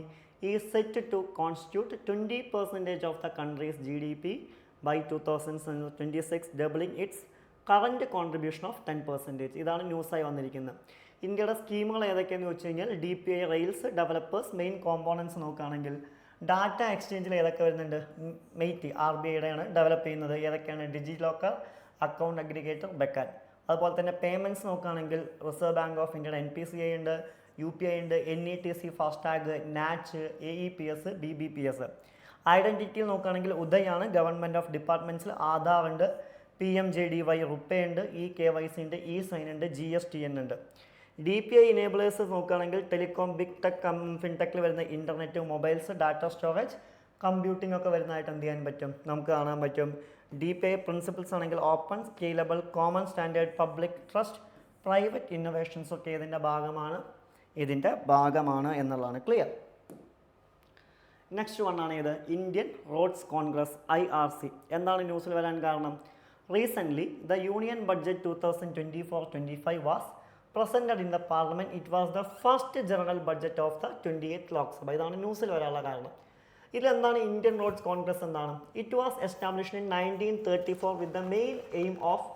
is set to constitute 20% of the country's GDP by 2026, doubling its current contribution of 10%. ഇതാണ് ന്യൂസായി വന്നിരിക്കുന്നത്. ഇന്ത്യയുടെ സ്കീമുകൾ ഏതൊക്കെയാണെന്ന് വെച്ച് കഴിഞ്ഞാൽ DPI, rails, developers, main components നോക്കുകയാണെങ്കിൽ ഡാറ്റ എക്സ്ചേഞ്ചിൽ ഏതൊക്കെ വരുന്നുണ്ട്? മെയ്റ്റി RBIയുടെ ആണ് ഡെവലപ്പ് ചെയ്യുന്നത്. ഏതൊക്കെയാണ്? ഡിജി ലോക്കർ, അക്കൗണ്ട് അഗ്രിഗേറ്റർ, ബെക്കാൻ. അതുപോലെ തന്നെ പേയ്മെൻറ്റ്സ് നോക്കുകയാണെങ്കിൽ റിസർവ് ബാങ്ക് ഓഫ് ഇന്ത്യയുടെ NPCI ഉണ്ട്, UPI ഉണ്ട്, NETC, ഫാസ്ടാഗ്, നാച്ച്, AEPS, BBPS. ഐഡൻറ്റിറ്റിയിൽ നോക്കുകയാണെങ്കിൽ ഉദയാണ്, ഗവൺമെൻറ് ഓഫ് ഡിപ്പാർട്ട്മെൻറ്റ്സിൽ ആധാർ ഉണ്ട്, PMJDY, റുപ്പേ ഉണ്ട്, eKYC ഉണ്ട്, ഇ-സൈൻ ഉണ്ട്, GSTN ഉണ്ട്. DPI ഇനേബിളേഴ്സ് നോക്കുകയാണെങ്കിൽ ടെലികോം, ബിഗ് ടെക്, ഫിൻടെക്കിൽ വരുന്ന internet, mobiles, data storage, computing ഒക്കെ വരുന്നതായിട്ട് എന്ത് ചെയ്യാൻ പറ്റും? നമുക്ക് കാണാൻ പറ്റും. DPI പ്രിൻസിപ്പിൾസ് ആണെങ്കിൽ open, scalable, common standard, public trust, private innovations ഒക്കെ ഇതിൻ്റെ ഭാഗമാണ് എന്നുള്ളതാണ്. ക്ലിയർ? നെക്സ്റ്റ് വൺ ആണ് ഇത് ഇന്ത്യൻ റോഡ്സ് കോൺഗ്രസ്, IRC. എന്താണ് ന്യൂസിൽ വരാൻ കാരണം? Recently the union budget 2024-25 was presented in the parliament. It was the first general budget of the 28th Lok Sabha. ഇതാണ് ന്യൂസിൽ വരാനുള്ള കാരണം. ഇതിലെന്താണ് ഇന്ത്യൻ റോഡ്സ് കോൺഗ്രസ് എന്താണ്? It was established in 1934 with the main aim of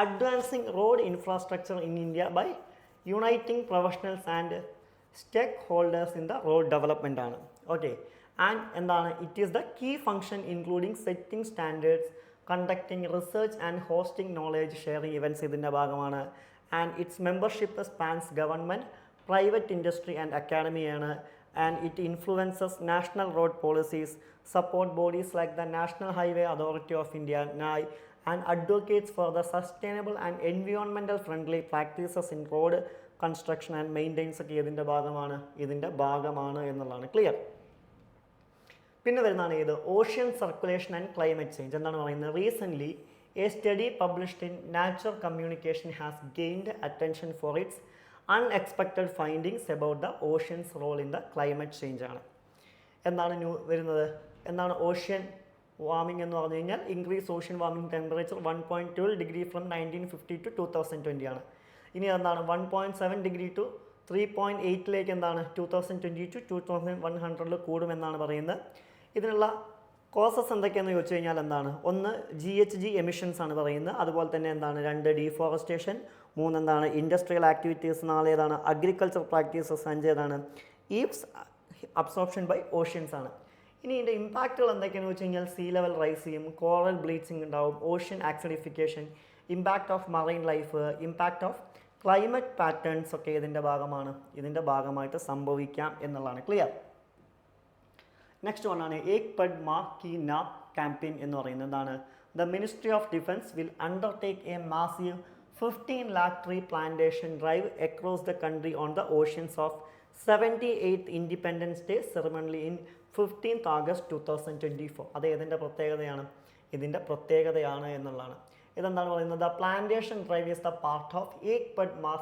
advancing road infrastructure in India by uniting professionals and stakeholders in the road development ആണ്. ഓക്കെ, ആൻഡ് എന്താണ്? It is the key function including setting standards, conducting research and hosting knowledge sharing events ഇതിൻ്റെ ഭാഗമാണ്. And its membership spans government, private industry and അക്കാഡമിയാണ്. And it influences national road policies, support bodies like the National Highway Authority of India (NHAI), and advocates for the sustainable and environmental friendly practices in road construction and maintenance ഒക്കെ ഇതിൻ്റെ ഭാഗമാണ് എന്നുള്ളതാണ്. ക്ലിയർ? പിന്നെ വരുന്നതാണ് ഇത് ocean circulation and climate change. എന്താണ് പറയുന്നത്? Recently a study published in Nature communication has gained attention for its unexpected findings about the ocean's role in the climate change ആണ്. എന്താണ് വരുന്നത്? എന്താണ് ഓഷ്യൻ വാർമിംഗ് എന്ന് പറഞ്ഞു കഴിഞ്ഞാൽ? Increase ocean warming temperature 1.12 degree from 1950 to 2020 ആണ്. ഇനി എന്താണ് 1.7 ഡിഗ്രി ടു 3.8 എന്താണ് 2020 to 2100 കൂടുമെന്നാണ് പറയുന്നത്. ഇതിനുള്ള കോസസ് എന്തൊക്കെയാണെന്ന് ചോദിച്ചു കഴിഞ്ഞാൽ എന്താണ്? ഒന്ന് GHG എമിഷൻസ് ആണ് പറയുന്നത്. അതുപോലെ തന്നെ എന്താണ്? 2 ഡീഫോറസ്റ്റേഷൻ, 3 എന്താണ്? ഇൻഡസ്ട്രിയൽ ആക്ടിവിറ്റീസ്, 4 ഏതാണ്? അഗ്രികൾച്ചർ പ്രാക്ടീസസ്, 5 ഏതാണ്? ഈവ്സ് അബ്സോർപ്ഷൻ ബൈ ഓഷ്യൻസ് ആണ്. ഇനി ഇതിൻ്റെ ഇമ്പാക്റ്റുകൾ എന്തൊക്കെയാണെന്ന് വെച്ച് കഴിഞ്ഞാൽ സീ ലെവൽ റൈസ് ചെയ്യും, കോറൽ ബ്ലീച്ചിങ് ഉണ്ടാവും, ocean acidification, impact of marine life, impact of climate patterns ഒക്കെ ഇതിൻ്റെ ഭാഗമായിട്ട് സംഭവിക്കാം എന്നുള്ളതാണ്. ക്ലിയർ? നെക്സ്റ്റ് വണ്ണാണ് ഏക് പെഡ് മാ കി നാം ക്യാമ്പയിൻ എന്ന് പറയുന്നത്. എന്താണ്? The ministry of defence will undertake A massive 15 lakh tree plantation drive across the country on the oceans of 78th Independence Day ceremony in 15th August 2024. അത് ഇതിൻ്റെ പ്രത്യേകതയാണ് എന്നുള്ളതാണ്. ഇതെന്താണ് പറയുന്നത്? The plantation drive is the part of Ek Ped Maa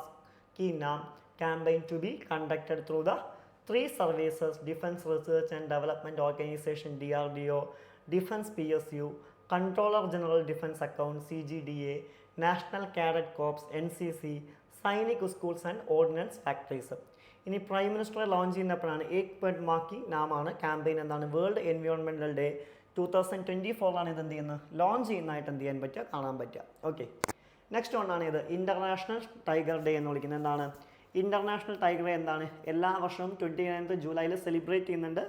Ki Naam campaign to be conducted through the 3 services: Defense Research and Development Organization DRDO, Defense PSU, Controller General Defense Account CGDA, National Cadet Corps NCC, Sainik schools and ordinance factories. ഇനി പ്രൈം മിനിസ്റ്ററെ ലോഞ്ച് ചെയ്യുന്നപ്പോഴാണ് ഏക് പെഡ് മാ കി നാമാണ് ക്യാമ്പയിൻ എന്താണ് വേൾഡ് എൻവയോൺമെൻറ്റൽ ഡേ 2024 ഇത് എന്ത് ചെയ്യുന്നത് ലോഞ്ച് ചെയ്യുന്നതായിട്ട് എന്ത് ചെയ്യാൻ പറ്റുക കാണാൻ പറ്റുക. ഓക്കെ, നെക്സ്റ്റ് ഒന്നാണ് ഇത് ഇൻ്റർനാഷണൽ ടൈഗർ ഡേ എന്ന് വിളിക്കുന്നത്. എന്താണ് ഇൻ്റർനാഷണൽ ടൈഗർ ഡേ? എന്താണ് എല്ലാ വർഷവും 29th ജൂലൈയിൽ സെലിബ്രേറ്റ് ചെയ്യുന്നുണ്ട്.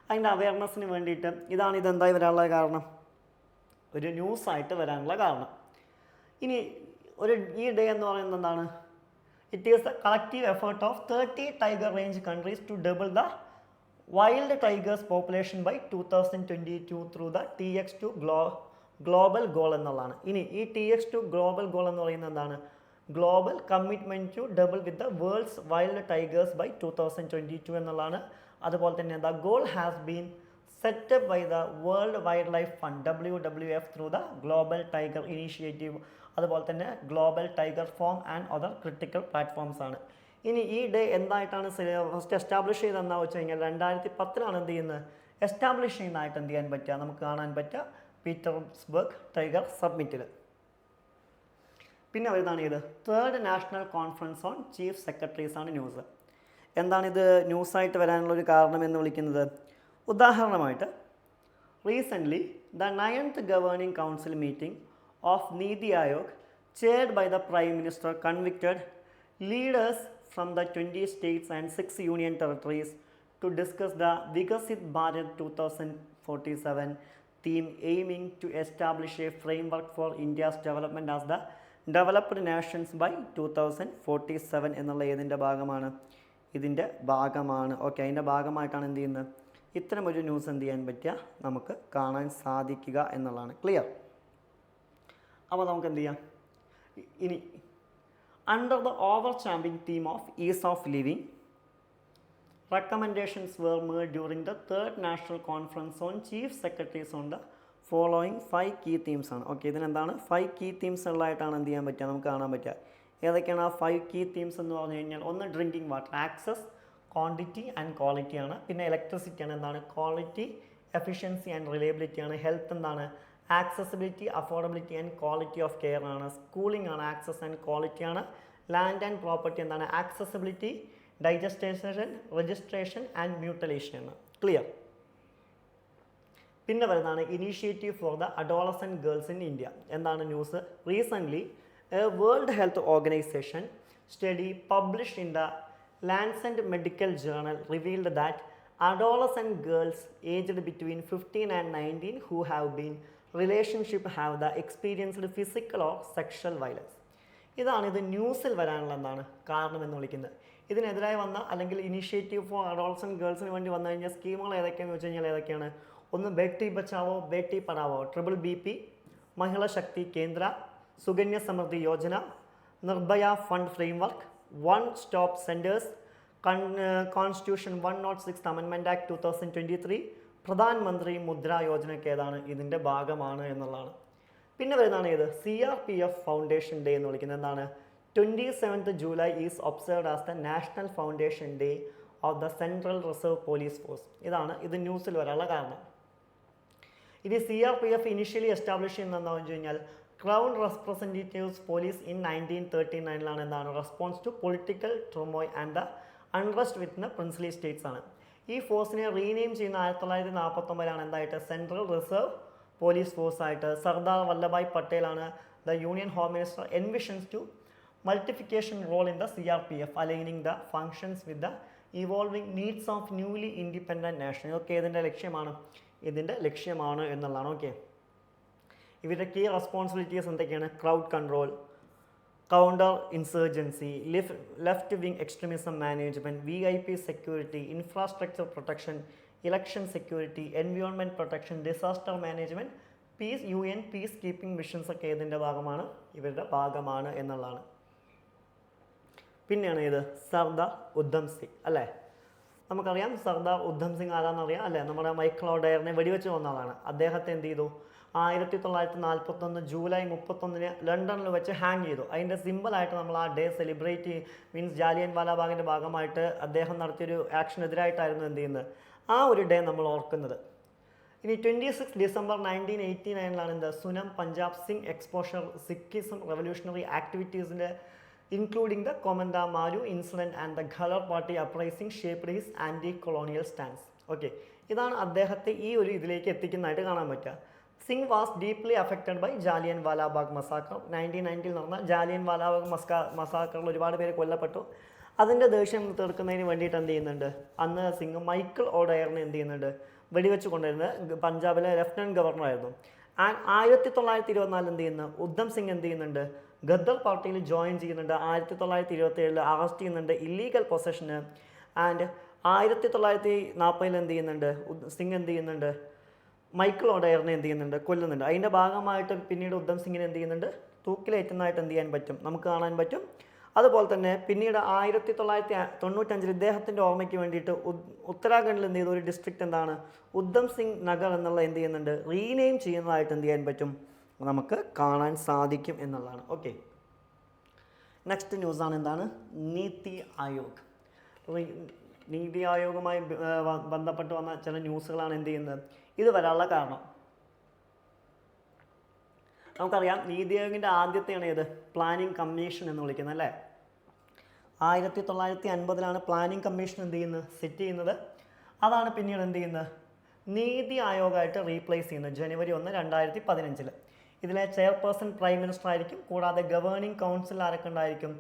അതിൻ്റെ അവയർനെസ്സിന് വേണ്ടിയിട്ട്. ഇതെന്തായി വരാനുള്ള കാരണം? ഒരു ന്യൂസായിട്ട് വരാനുള്ള കാരണം. ഇനി ഈ ഡേ എന്ന് പറയുന്നത് എന്താണ്? It is the collective effort of 30 tiger range countries to double the wild tigers population by 2022 through the TX2 global goal എന്നുള്ളതാണ്. ഇനി ഈ TX2 ഗ്ലോബൽ ഗോൾ എന്ന് പറയുന്നത് എന്താണ്? Global commitment to double with the world's wild tigers by 2022 എന്നുള്ളതാണ്. അതുപോലെ തന്നെ the goal has been set up by the world wildlife fund WWF through the global tiger initiative, അതുപോലെ തന്നെ global tiger form and other critical platforms ആണ്. ഇനി ഈ ഡേ എന്തായിട്ടാണ് ഫസ്റ്റ് എസ്റ്റാബ്ലിഷ് ചെയ്തതെന്ന് വെച്ച് കഴിഞ്ഞാൽ 2010 എന്ത് ചെയ്യുന്നത് എസ്റ്റാബ്ലിഷ് ചെയ്യുന്നതായിട്ട് എന്ത് ചെയ്യാൻ പറ്റുക നമുക്ക് കാണാൻ പറ്റുക പീറ്റർസ്ബർഗ് ടൈഗർ സബ്മിറ്റിൽ. പിന്നെ വരുന്നതാണ് ഇത് 3rd national conference on chief secretaries ആണ് ന്യൂസ്. എന്താണിത് ന്യൂസായിട്ട് വരാനുള്ളൊരു കാരണം എന്ന് വിളിക്കുന്നത്? ഉദാഹരണമായിട്ട് recently the 9th governing council meeting of NITI Aayog chaired by the Prime Minister convicted leaders from the 20 states and 6 union territories to discuss the Vikasit Bharat 2047 theme aiming to establish a framework for India's development as the developed nations by 2047 എന്നുള്ള ഇതിൻ്റെ ഭാഗമാണ്. ഓക്കെ, അതിൻ്റെ ഭാഗമായിട്ടാണ് എന്ത് ചെയ്യുന്നത് ഇത്തരമൊരു ന്യൂസ് എന്ത് ചെയ്യാൻ പറ്റുക നമുക്ക് കാണാൻ സാധിക്കുക എന്നുള്ളതാണ്. ക്ലിയർ? അപ്പോൾ നമുക്ക് എന്ത് ചെയ്യാം ഇനി under the overarching theme of ease of living, recommendations were made during the 3rd National Conference on Chief Secretaries on the following 5 key themes ആണ്. ഓക്കെ, ഇതിനെന്താണ് 5 key themes ഉള്ളതായിട്ടാണ് എന്ത് ചെയ്യാൻ പറ്റുക നമുക്ക് കാണാൻ പറ്റുക. ഏതൊക്കെയാണ് ആ 5 key themes എന്ന് പറഞ്ഞു കഴിഞ്ഞാൽ? ഒന്ന് drinking water, access, quantity and quality ആണ്. പിന്നെ ഇലക്ട്രിസിറ്റി ആണ്, എന്താണ് ക്വാളിറ്റി, എഫിഷ്യൻസി ആൻഡ് റിലയബിലിറ്റി ആണ്. ഹെൽത്ത് എന്താണ് accessibility, affordability and quality of care ആണ്. സ്കൂളിംഗ് ആണ്, ആക്സസ് ആൻഡ് ക്വാളിറ്റി ആണ്. ലാൻഡ് ആൻഡ് പ്രോപ്പർട്ടി എന്താണ് accessibility, digitisation, registration and mutation ആണ്. ക്ലിയർ? പിന്നെ വരുന്നതാണ് initiative for the adolescent girls in India. എന്താണ് news? Recently world health organisation study published in the Lancet medical journal revealed that adolescent girls aged between 15 and 19 who have been relationship have the experienced physical or sexual violence. ഇത് ന്യൂസിൽ വരാനുള്ള എന്താണ് കാരണം എന്ന് വിളിക്കുന്നത്. ഇതിനെതിരായി വന്ന അല്ലെങ്കിൽ ഇനീഷ്യേറ്റീവ് ഫോർ അഡോളസെൻറ്റ് ഗേൾസിന് വേണ്ടി വന്നു കഴിഞ്ഞാൽ സ്കീമുകൾ ഏതൊക്കെയാണെന്ന് വെച്ച് കഴിഞ്ഞാൽ ഏതൊക്കെയാണ്? ഒന്ന് ബേട്ടി ബച്ചാവോ ബേട്ടി പഠാവോ, BBB, മഹിളാ ശക്തി കേന്ദ്ര, Sukanya Samriddhi Yojana, Nirbhaya fund framework, one stop centres, constitution 106th amendment act 2023, Pradhan മന്ത്രി മുദ്ര യോജനയ്ക്ക് ഇതിൻ്റെ ഭാഗമാണ് എന്നുള്ളതാണ്. പിന്നെ വരുന്നതാണ് CRPF ഫൗണ്ടേഷൻ ഡേ എന്ന് വിളിക്കുന്നത്. എന്താണ് 27th July is observed as the national foundation day of the central reserve police force. ഇത് ന്യൂസിൽ വരാനുള്ള കാരണം. ഇത് CRPF ഇനിഷ്യലി എസ്റ്റാബ്ലിഷ് ചെയ്യുന്നതെന്ന് വെച്ച് കഴിഞ്ഞാൽ ക്രൗൺ റെപ്രസെൻറ്റേറ്റീവ്സ് പോലീസ് ഇൻ 1939 എന്താണ് response to political turmoil and the unrest with the princely states ആണ്. ഈ ഫോഴ്സിനെ റീനെയിം ചെയ്യുന്ന 1949 എന്തായിട്ട് സെൻട്രൽ റിസർവ് പോലീസ് ഫോഴ്സ് ആയിട്ട്. സർദാർ വല്ലഭായ് പട്ടേലാണ് the union home minister envisions to multifaceted role in the CRPF aligning the functions with the evolving needs of newly independent nation. Okay, ഇതിൻ്റെ ലക്ഷ്യമാണ് എന്നുള്ളതാണ്. ഓക്കെ, ഇവരുടെ കീ റെസ്പോൺസിബിലിറ്റീസ് എന്തൊക്കെയാണ്? Crowd control, counter insurgency, left wing extremism management, VIP security, infrastructure protection, election security, environment protection, disaster management, UN peacekeeping missions ഒക്കെ ഇവരുടെ ഭാഗമാണ് എന്നുള്ളതാണ്. പിന്നെയാണ് സർദാർ ഉദ്ധം സിംഗ് അല്ലേ? നമുക്കറിയാം സർദാർ ഉദ്ധം സിംഗ് ആരാന്നറിയാം അല്ലേ? നമ്മുടെ മൈക്കിൾ ഒഡയറിനെ വെടിവെച്ച് കൊന്ന ആളാണ്. അദ്ദേഹത്തെ എന്ത് ചെയ്തു? 1941 ജൂലൈ 31 ലണ്ടനിൽ വെച്ച് ഹാങ് ചെയ്തു. അതിൻ്റെ സിമ്പിളായിട്ട് നമ്മൾ ആ ഡേ സെലിബ്രേറ്റ് മീൻസ് ജാലിയൻ വാലാബാഗിൻ്റെ ഭാഗമായിട്ട് അദ്ദേഹം നടത്തിയൊരു ആക്ഷനെതിരായിട്ടായിരുന്നു എന്ത് ചെയ്യുന്നത് ആ ഒരു ഡേ നമ്മൾ ഓർക്കുന്നത്. ഇനി 26 December 1989 Sunam Punjab Singh exposure Sikhism revolutionary ആക്ടിവിറ്റീസിൻ്റെ including the Komandamaru incident and the Ghalar party uprising shaped his anti-colonial stance. Okay, ഇതാണ് അദ്ദേഹത്തെ ഈ ഒരു ഇതിലേക്ക് എത്തിക്കുന്നതായിട്ട് കാണാൻ പറ്റുക. Singh was deeply affected by Jallian Walabagh massacre. 1990 നടന്ന ജാലിയൻ വാലാബാഗ് മസാക്കറിൽ ഒരുപാട് പേര് കൊല്ലപ്പെട്ടു. അതിൻ്റെ ദേഷ്യം തീർക്കുന്നതിന് വേണ്ടിയിട്ട് എന്ത് ചെയ്യുന്നുണ്ട്, അന്ന് സിംഗ് മൈക്കിൾ ഓഡയറിനെ എന്ത് ചെയ്യുന്നുണ്ട്, വെടിവെച്ച് കൊണ്ടുവരുന്നത് പഞ്ചാബിലെ ലഫ്റ്റനൻറ്റ് ഗവർണറായിരുന്നു. ആൻഡ് 1924 എന്ത് ചെയ്യുന്നു, ഉദ്ധം സിംഗ് എന്ത് ചെയ്യുന്നുണ്ട്, ഗദ്ദർ പാർട്ടിയിൽ ജോയിൻ ചെയ്യുന്നുണ്ട്. 1927 അറസ്റ്റ് ചെയ്യുന്നുണ്ട് ഇല്ലീഗൽ പൊസഷന്. ആൻഡ് 1940 എന്ത് ചെയ്യുന്നുണ്ട്, സിംഗ് എന്ത് ചെയ്യുന്നുണ്ട്, മൈക്കിൾ ഓഡയറിനെ എന്ത് ചെയ്യുന്നുണ്ട്, കൊല്ലുന്നുണ്ട്. അതിൻ്റെ ഭാഗമായിട്ട് പിന്നീട് ഉദ്ധം സിംഗിനെ എന്ത് ചെയ്യുന്നുണ്ട്, തൂക്കിലേറ്റുന്നതായിട്ട് എന്ത് ചെയ്യാൻ പറ്റും, നമുക്ക് കാണാൻ പറ്റും. അതുപോലെ തന്നെ പിന്നീട് 1995 ഇദ്ദേഹത്തിൻ്റെ ഓർമ്മയ്ക്ക് വേണ്ടിയിട്ട് ഉത്തരാഖണ്ഡിൽ എന്ത് ചെയ്തു, ഒരു ഡിസ്ട്രിക്റ്റ് എന്താണ്, ഉദ്ധം സിംഗ് നഗർ എന്നുള്ള എന്ത് ചെയ്യുന്നുണ്ട്, റീനെയിം ചെയ്യുന്നതായിട്ട് എന്ത് ചെയ്യാൻ പറ്റും, നമുക്ക് കാണാൻ സാധിക്കും എന്നുള്ളതാണ്. ഓക്കെ, നെക്സ്റ്റ് ന്യൂസാണ് എന്താണ്, നീതി ആയോഗ്. നീതി ആയോഗുമായി ബന്ധപ്പെട്ട് വന്ന ചില ന്യൂസുകളാണ് എന്ത് ചെയ്യുന്നത്, ഇത് വരാനുള്ള കാരണം. നമുക്കറിയാം നീതി ആയോഗിൻ്റെ ആദ്യത്തെയാണ് ഏത്, പ്ലാനിംഗ് കമ്മീഷൻ എന്ന് വിളിക്കുന്നത് അല്ലേ. 1950 പ്ലാനിംഗ് കമ്മീഷൻ എന്ത് ചെയ്യുന്നത്, സെറ്റ് ചെയ്യുന്നത്. അതാണ് പിന്നീട് എന്ത് ചെയ്യുന്നത്, നീതി ആയോഗമായിട്ട് റീപ്ലേസ് ചെയ്യുന്നത് ജനുവരി 1, 2015. ഇതിലെ ചെയർപേഴ്സൺ പ്രൈം മിനിസ്റ്റർ ആയിരിക്കും. കൂടാതെ ഗവേണിംഗ് കൗൺസിൽ ആരൊക്കെ ഉണ്ടായിരിക്കും,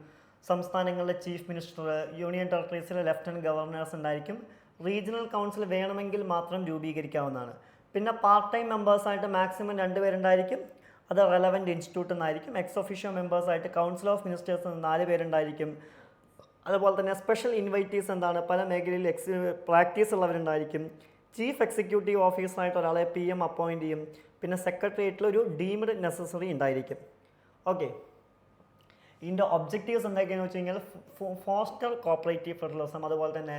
സംസ്ഥാനങ്ങളിലെ ചീഫ് മിനിസ്റ്റർ, യൂണിയൻ ടെറിട്ടറീസിലെ ലഫ്റ്റനൻറ്റ് ഗവർണേഴ്സ് ഉണ്ടായിരിക്കും. റീജിയണൽ കൗൺസിൽ വേണമെങ്കിൽ മാത്രം രൂപീകരിക്കാവുന്നതാണ്. പിന്നെ പാർട്ട് ടൈം മെമ്പേഴ്സായിട്ട് മാക്സിമം 2 പേരുണ്ടായിരിക്കും. അത് റെലവൻറ്റ് ഇൻസ്റ്റിറ്റ്യൂട്ടിൽ നിന്നായിരിക്കും. എക്സ് ഒഫീഷ്യോ മെമ്പേഴ്സായിട്ട് കൗൺസിൽ ഓഫ് മിനിസ്റ്റേഴ്സ് 4 പേരുണ്ടായിരിക്കും. അതുപോലെ തന്നെ സ്പെഷ്യൽ ഇൻവൈറ്റീസ് എന്താണ്, പല മേഖലയിൽ പ്രാക്ടീസ് ഉള്ളവരുണ്ടായിരിക്കും. ചീഫ് എക്സിക്യൂട്ടീവ് ഓഫീസറായിട്ട് ഒരാളെ PM അപ്പോയിൻറ്റ് ചെയ്യും. പിന്നെ സെക്രട്ടേറിയറ്റിൽ ഒരു ഡീംഡ് നെസസറി ഉണ്ടായിരിക്കും. ഓക്കെ, ഇതിൻ്റെ ഒബ്ജക്റ്റീവ്സ് എന്തൊക്കെയാണെന്ന് വെച്ച് കഴിഞ്ഞാൽ ഫോസ്റ്റർ കോപ്പറേറ്റീവ് ഫെഡറലിസം, അതുപോലെ തന്നെ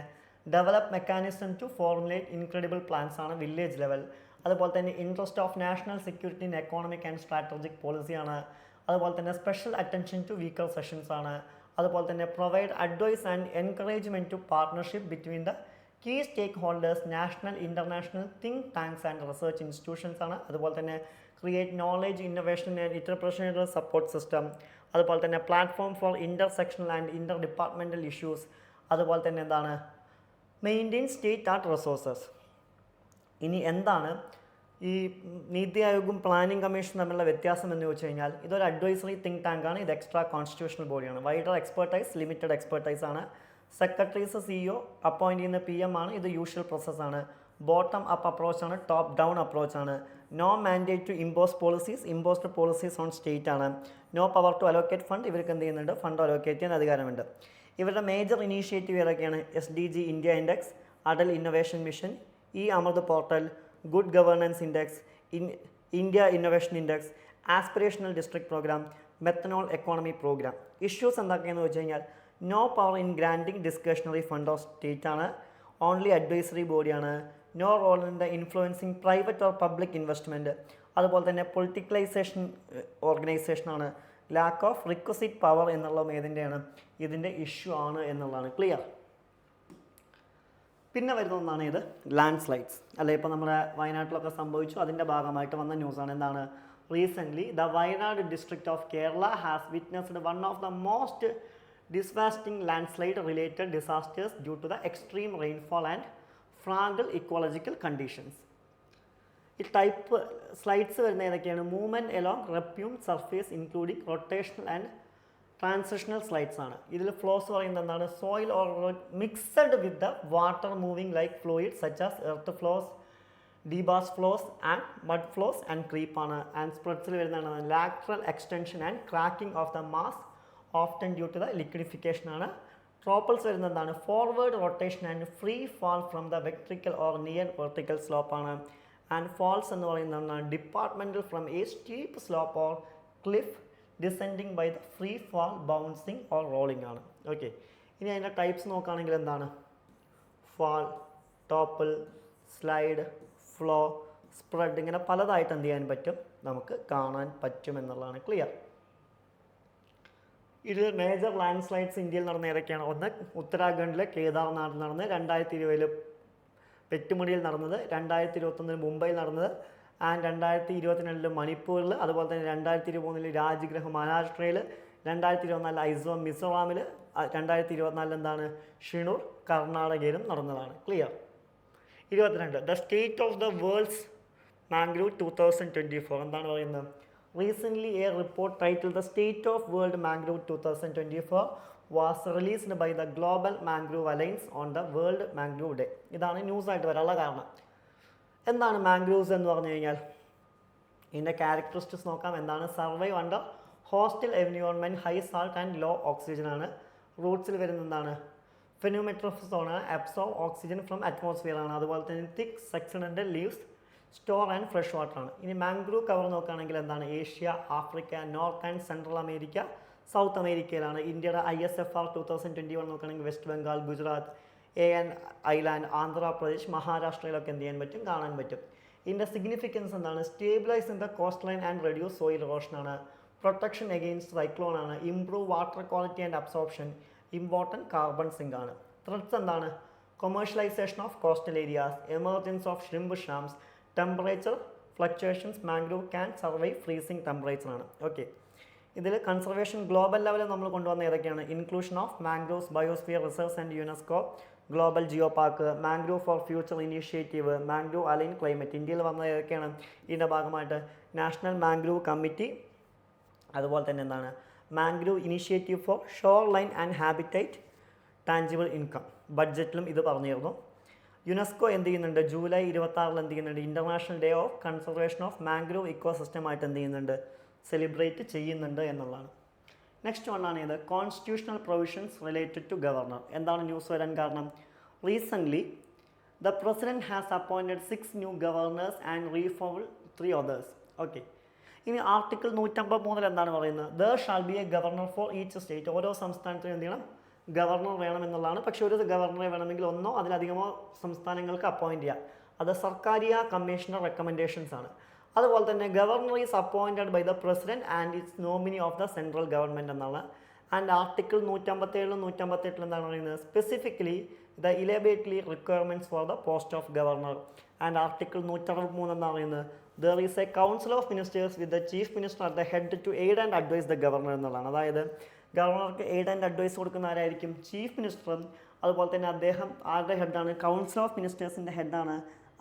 develop mechanism to formulate incredible plans ആണ് വില്ലേജ് ലെവൽ. അതുപോലെ തന്നെ interest of national security in economic and strategic പോളിസിയാണ്. അതുപോലെ തന്നെ special attention to weaker sections ആണ്. അതുപോലെ തന്നെ provide advice and encouragement to partnership between the key stakeholders, national international think tanks and research institutions ആണ്. അതുപോലെ തന്നെ create knowledge innovation and entrepreneurial support system. അതുപോലെ തന്നെ platform for intersectional and interdepartmental issues. അതുപോലെ തന്നെ എന്താണ്, മെയിൻറ്റെയിൻ സ്റ്റേറ്റ് ആർട്ട് റിസോഴ്സസ്. ഇനി എന്താണ് ഈ നീതി ആയോഗും പ്ലാനിംഗ് കമ്മീഷനും തമ്മിലുള്ള വ്യത്യാസം എന്ന് ചോദിച്ചു കഴിഞ്ഞാൽ, ഇതൊരു അഡ്വൈസറി തിങ്ക് ടാങ്കാണ്. ഇത് എക്സ്ട്രാ കോൺസ്റ്റിറ്റ്യൂഷണൽ ബോഡിയാണ്. വൈഡർ എക്സ്പെർട്ടൈസ്, ലിമിറ്റഡ് എക്സ്പെർട്ടൈസ് ആണ്. സെക്രട്ടറീസ് CEO അപ്പോയിൻറ്റ് ചെയ്യുന്ന PM ആണ്. ഇത് യൂഷ്വൽ പ്രോസസ്സാണ്. ബോട്ടം അപ്പ് അപ്രോച്ചാണ്, ടോപ്പ് ഡൗൺ അപ്രോച്ചാണ്. No mandate to impose policies, imposed policies on state ആണ്. No power to allocate fund, ഇവർക്ക് എന്ത് ചെയ്യുന്നുണ്ട്, ഫണ്ട് അലോക്കേറ്റ് ചെയ്യാൻ അധികാരമുണ്ട്. ഇവരുടെ മേജർ ഇനീഷ്യേറ്റീവ് ഏതൊക്കെയാണ്, SDG India index, Atal innovation mission, Amrit portal, good governance index, India innovation index, aspirational district programme, methanol economy programme. Issues എന്തൊക്കെയാണെന്ന് വെച്ച് കഴിഞ്ഞാൽ, no power in granting discretionary fund of state ആണ്. ഓൺലി അഡ്വൈസറി ബോഡിയാണ്. No role in the influencing private or public investment. അതുപോലെ തന്നെ പൊളിറ്റിക്കലൈസേഷൻ ഓർഗനൈസേഷനാണ്. ലാക്ക് ഓഫ് റിക്വസിറ്റ് പവർ എന്നുള്ളതും ഏതിൻ്റെയാണ്, ഇതിൻ്റെ ഇഷ്യൂ ആണ് എന്നുള്ളതാണ്. ക്ലിയർ. പിന്നെ വരുന്ന ഒന്നാണ് ഇത് ലാൻഡ് സ്ലൈഡ്സ് അല്ലെ. ഇപ്പോൾ നമ്മുടെ വയനാട്ടിലൊക്കെ സംഭവിച്ചു, അതിൻ്റെ ഭാഗമായിട്ട് വന്ന ന്യൂസാണ്. എന്താണ്, recently the Wayanad district of Kerala has witnessed one of the most devastating landslide related disasters due to the extreme rainfall and fragile ecological conditions. ഈ ടൈപ്പ് സ്ലൈഡ്സ് വരുന്ന ഏതൊക്കെയാണ്, movement along rupture surface including rotational and transitional slides ആണ്. ഇതിൽ ഫ്ലോസ് പറയുന്നത് എന്താണ്, soil or mixed with the water moving like fluid such as earth flows, debris flows and mud flows and creep ആണ്. ആൻഡ് സ്പ്രെഡ്സിൽ വരുന്നതാണ് lateral extension and cracking of the mass often due to the liquidification ആണ്. ട്രോപ്പിൾസ് വരുന്നത് എന്താണ്, forward rotation and free fall from the vertical or near vertical slope ആണ്. ആൻഡ് ഫാൾസ് എന്ന് പറയുന്നത് departmental from a steep slope or cliff descending by the free fall, bouncing or rolling ആണ്. ഓക്കെ, ഇനി അതിൻ്റെ ടൈപ്സ് നോക്കുകയാണെങ്കിൽ എന്താണ്, fall, topple, slide, flow, spread, ഇങ്ങനെ പലതായിട്ട് എന്ത് ചെയ്യാൻ പറ്റും, നമുക്ക് കാണാൻ പറ്റും എന്നുള്ളതാണ്. ക്ലിയർ. ഇത് മേജർ ലാൻഡ് സ്ലൈഡ്സ് ഇന്ത്യയിൽ നടന്ന ഏതൊക്കെയാണ്, ഒന്ന് ഉത്തരാഖണ്ഡിലെ കേദാർനാഥിൽ നടന്നത്, 2020 പെറ്റുമുടിയിൽ നടന്നത്, 2021 മുംബൈയിൽ നടന്നത്, ആൻഡ് 2022 മണിപ്പൂരിൽ, അതുപോലെ തന്നെ 2023 രാജ്ഗൃഹ മഹാരാഷ്ട്രയിൽ, 2024 ഐസോ മിസോറാമിൽ, 2024 എന്താണ് ഷിണൂർ കർണാടകയിലും നടന്നതാണ്. Clear. 22 the state of the world's mangrove 2024 എന്താണ് പറയുന്നത്? Recently a report title the state of world mangrove 2024 was released by the global mangrove alliance on the world mangrove day. ഇതാണ് ന്യൂസായിട്ട് വരാനുള്ള കാരണം. എന്താണ് മാംഗ്രൂവ്സ് എന്ന് പറഞ്ഞു കഴിഞ്ഞാൽ? ഇതിൻ്റെ ക്യാരക്ടറിസ്റ്റിക്സ് നോക്കാം. എന്താണ്? Survive under hostile environment, high salt and low oxygen ആണ്. റൂട്ട്സിൽ വരുന്ന എന്താണ്? ഫെനുമെട്രോഫസ് ആണ്, അബ്സോർബ് ഓക്സിജൻ ഫ്രം അറ്റ്മോസ്ഫിയർ ആണ്. അതുപോലെ തന്നെ thick succulent leaves, store and fresh water ആണ്. ഇനി മാംഗ്രൂവ് കവർ നോക്കുകയാണെങ്കിൽ എന്താണ്? Asia, Africa, north and central America, south അമേരിക്കയിലാണ്. ഇന്ത്യയുടെ ISFR 2021 നോക്കുകയാണെങ്കിൽ വെസ്റ്റ് ബംഗാൾ, ഗുജറാത്ത്, AN ഐലാൻഡ്, ആന്ധ്രാപ്രദേശ്, മഹാരാഷ്ട്രയിലൊക്കെ എന്ത് ചെയ്യാൻ പറ്റും? കാണാൻ പറ്റും. ഇതിൻ്റെ സിഗ്നിഫിക്കൻസ് എന്താണ്? Stabilise in the coast line and reduce soil erosion ആണ്. പ്രൊട്ടക്ഷൻ അഗെയിൻസ്റ്റ് സൈക്ലോൺ ആണ്. Improve water quality and absorption, important carbon sink ആണ്. ത്രെറ്റ്സ് എന്താണ്? Commercialisation of coastal areas, emergence of shrimp shams, temperature fluctuations, mangrove can survive freezing temperature ആണ്. ഓക്കെ, ഇതിൽ കൺസർവേഷൻ ഗ്ലോബൽ ലെവലിൽ നമ്മൾ കൊണ്ടുവന്ന ഏതൊക്കെയാണ്? Inclusion of mangroves biosphere research and UNESCO global geo park, mangrove for future initiative, mangrove align climate. ഇന്ത്യയിൽ വന്ന ഏതൊക്കെയാണ് ഇതിൻ്റെ ഭാഗമായിട്ട്? നാഷണൽ മാംഗ്രൂവ് കമ്മിറ്റി, അതുപോലെ തന്നെ എന്താണ്? Mangrove initiative for shore line and habitat tangible income. ബഡ്ജറ്റിലും ഇത് പറഞ്ഞിരുന്നു. യുനെസ്കോ എന്ത് ചെയ്യുന്നുണ്ട്? ജൂലൈ 26 എന്ത് ചെയ്യുന്നുണ്ട്? International day of conservation of mangrove ecosystem ആയിട്ട് എന്ത് ചെയ്യുന്നുണ്ട്? സെലിബ്രേറ്റ് ചെയ്യുന്നുണ്ട് എന്നുള്ളതാണ്. നെക്സ്റ്റ് വണ്ണാണ് ഇത് constitutional provisions related to governor. എന്താണ് ന്യൂസ് വരാൻ കാരണം? Recently the president has appointed 6 new governors and refold 3 others. Okay, ഇനി ആർട്ടിക്കിൾ 153 എന്താണ് പറയുന്നത്? There shall be A governor for each state. ഓരോ സംസ്ഥാനത്തിനും എന്ത് ചെയ്യണം? ഗവർണർ വേണമെന്നുള്ളതാണ്. പക്ഷേ ഒരു ഗവർണറെ വേണമെങ്കിൽ ഒന്നോ അതിലധികമോ സംസ്ഥാനങ്ങൾക്ക് അപ്പോയിൻറ്റ് ചെയ്യാം. അത് സർക്കാരിയ കമ്മീഷണർ റെക്കമെൻഡേഷൻസ് ആണ്. അതുപോലെ തന്നെ governor is appointed by the president and it's nominee of the central government എന്നാണ്. ആൻഡ് ആർട്ടിക്കിൾ 157 158 എന്താണ് പറയുന്നത്? Specifically the elaborately requirements for the post of governor. And article 163 എന്താണ് പറയുന്നത്? There is a council of ministers with the chief minister at the head to aid and advise the governor എന്നുള്ളതാണ്. അതായത് ഗവർണർക്ക് എയ്ഡ് ആൻഡ് അഡ്വൈസ് കൊടുക്കുന്ന ആരായിരിക്കും? ചീഫ് മിനിസ്റ്ററും. അതുപോലെ തന്നെ അദ്ദേഹം ആരുടെ ഹെഡാണ്? Council of മിനിസ്റ്റേഴ്സിൻ്റെ ഹെഡാണ്.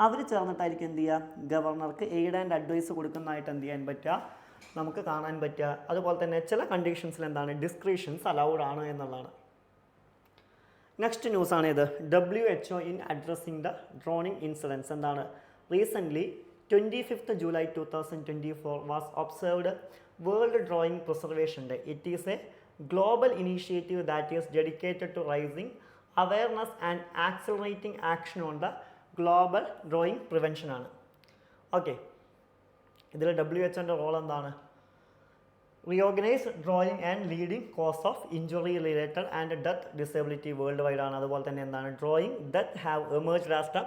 അവർ ചേർന്നിട്ടായിരിക്കും എന്ത് ചെയ്യുക? ഗവർണർക്ക് എയ്ഡ് ആൻഡ് അഡ്വൈസ് കൊടുക്കുന്നതായിട്ട് എന്ത് ചെയ്യാൻ പറ്റുക? നമുക്ക് കാണാൻ പറ്റുക. അതുപോലെ തന്നെ ചില കണ്ടീഷൻസിൽ എന്താണ്? ഡിസ്ക്രിഷൻസ് അലൗഡ് ആണ് എന്നുള്ളതാണ്. നെക്സ്റ്റ് ന്യൂസാണ് ഇത് WHO in addressing the drowning incidence. എന്താണ്? Recently 25th July 2024 was observed world drowning preservation day. It is a global initiative that is dedicated to raising awareness and accelerating action on the global drawing prevention ആണ്. ഓക്കെ, ഇതിൽ WHO റോൾ എന്താണ്? Reorganise drowning and leading cause of injury related and death disability worldwide ആണ്. അതുപോലെ തന്നെ എന്താണ്? Drowning death have emerged as the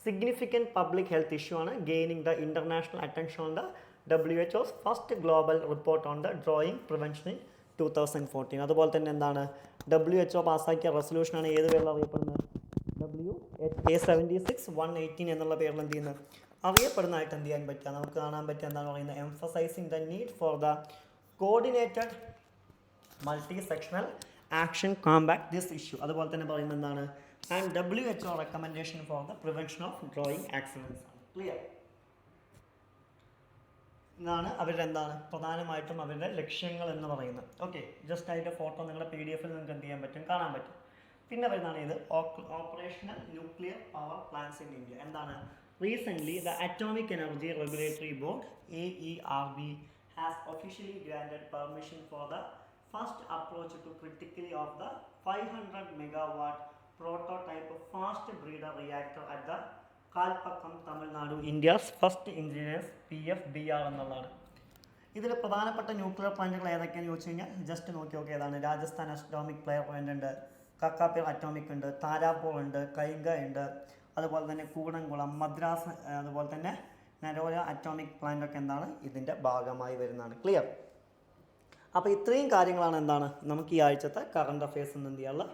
significant public health issue ആണ്. Gaining the international attention on the WHO's first global report on the drowning prevention in 2014. അതുപോലെ തന്നെ എന്താണ്? WHO പാസ്സാക്കിയ റെസൊല്യൂഷനാണ് ഏത് പേരിൽ അറിയപ്പെടുന്നത്? WHA-76-118 എന്നുള്ള പേരിൽ എന്ത് ചെയ്യുന്നത്? അറിയപ്പെടുന്നതായിട്ട് എന്ത് ചെയ്യാൻ പറ്റുക? നമുക്ക് കാണാൻ പറ്റുക എന്താണ് പറയുന്നത്? Emphasising the need for the coordinated multi sectional action combat this issue. അതുപോലെ തന്നെ പറയുന്നത് എന്താണ്? And WHO recommendation for the prevention of drawing accidents ആണ്. ക്ലിയർ? ഇതാണ് അവരുടെ എന്താണ് പ്രധാനമായിട്ടും അവരുടെ ലക്ഷ്യങ്ങൾ എന്ന് പറയുന്നത്. ഓക്കെ, ജസ്റ്റ് അതിൻ്റെ ഫോട്ടോ നിങ്ങളുടെ PDF നിങ്ങൾക്ക് എന്ത് ചെയ്യാൻ പറ്റും? കാണാൻ പറ്റും. പിന്നെ വരുന്നതാണ് ഇത് operational nuclear power plants in India. എന്താണ്? Recently the atomic energy regulatory board AERB has officially granted permission for the first approach to critically of the 500 megawatt prototype fast breeder reactor at the Kalpakkam, Tamil Nadu, India's first engineers PFBR എന്നുള്ളതാണ്. ഇതിൽ പ്രധാനപ്പെട്ട ന്യൂക്ലിയർ പ്ലാന്റുകൾ ഏതൊക്കെയാണെന്ന് ചോദിച്ചു കഴിഞ്ഞാൽ ജസ്റ്റ് നോക്കി നോക്കി. ഏതാണ്? രാജസ്ഥാൻ അറ്റോമിക് പവർ പ്ലാന്റ് ഉണ്ട്, കക്കാപ്പേർ അറ്റോമിക് ഉണ്ട്, താരാപൂർ ഉണ്ട്, കൈഗ ഉണ്ട്, അതുപോലെ തന്നെ കൂടംകുളം, മദ്രാസ്, അതുപോലെ തന്നെ നരോല അറ്റോമിക് പ്ലാന്റ് ഒക്കെ എന്താണ്? ഇതിൻ്റെ ഭാഗമായി വരുന്നതാണ്. ക്ലിയർ? അപ്പോൾ ഇത്രയും കാര്യങ്ങളാണ് എന്താണ് നമുക്ക് ഈ ആഴ്ചത്തെ കറണ്ട് അഫയേഴ്സ് എന്ന് എന്ത് ചെയ്യാനുള്ള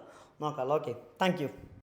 നോക്കാമല്ലോ. Okay, thank you.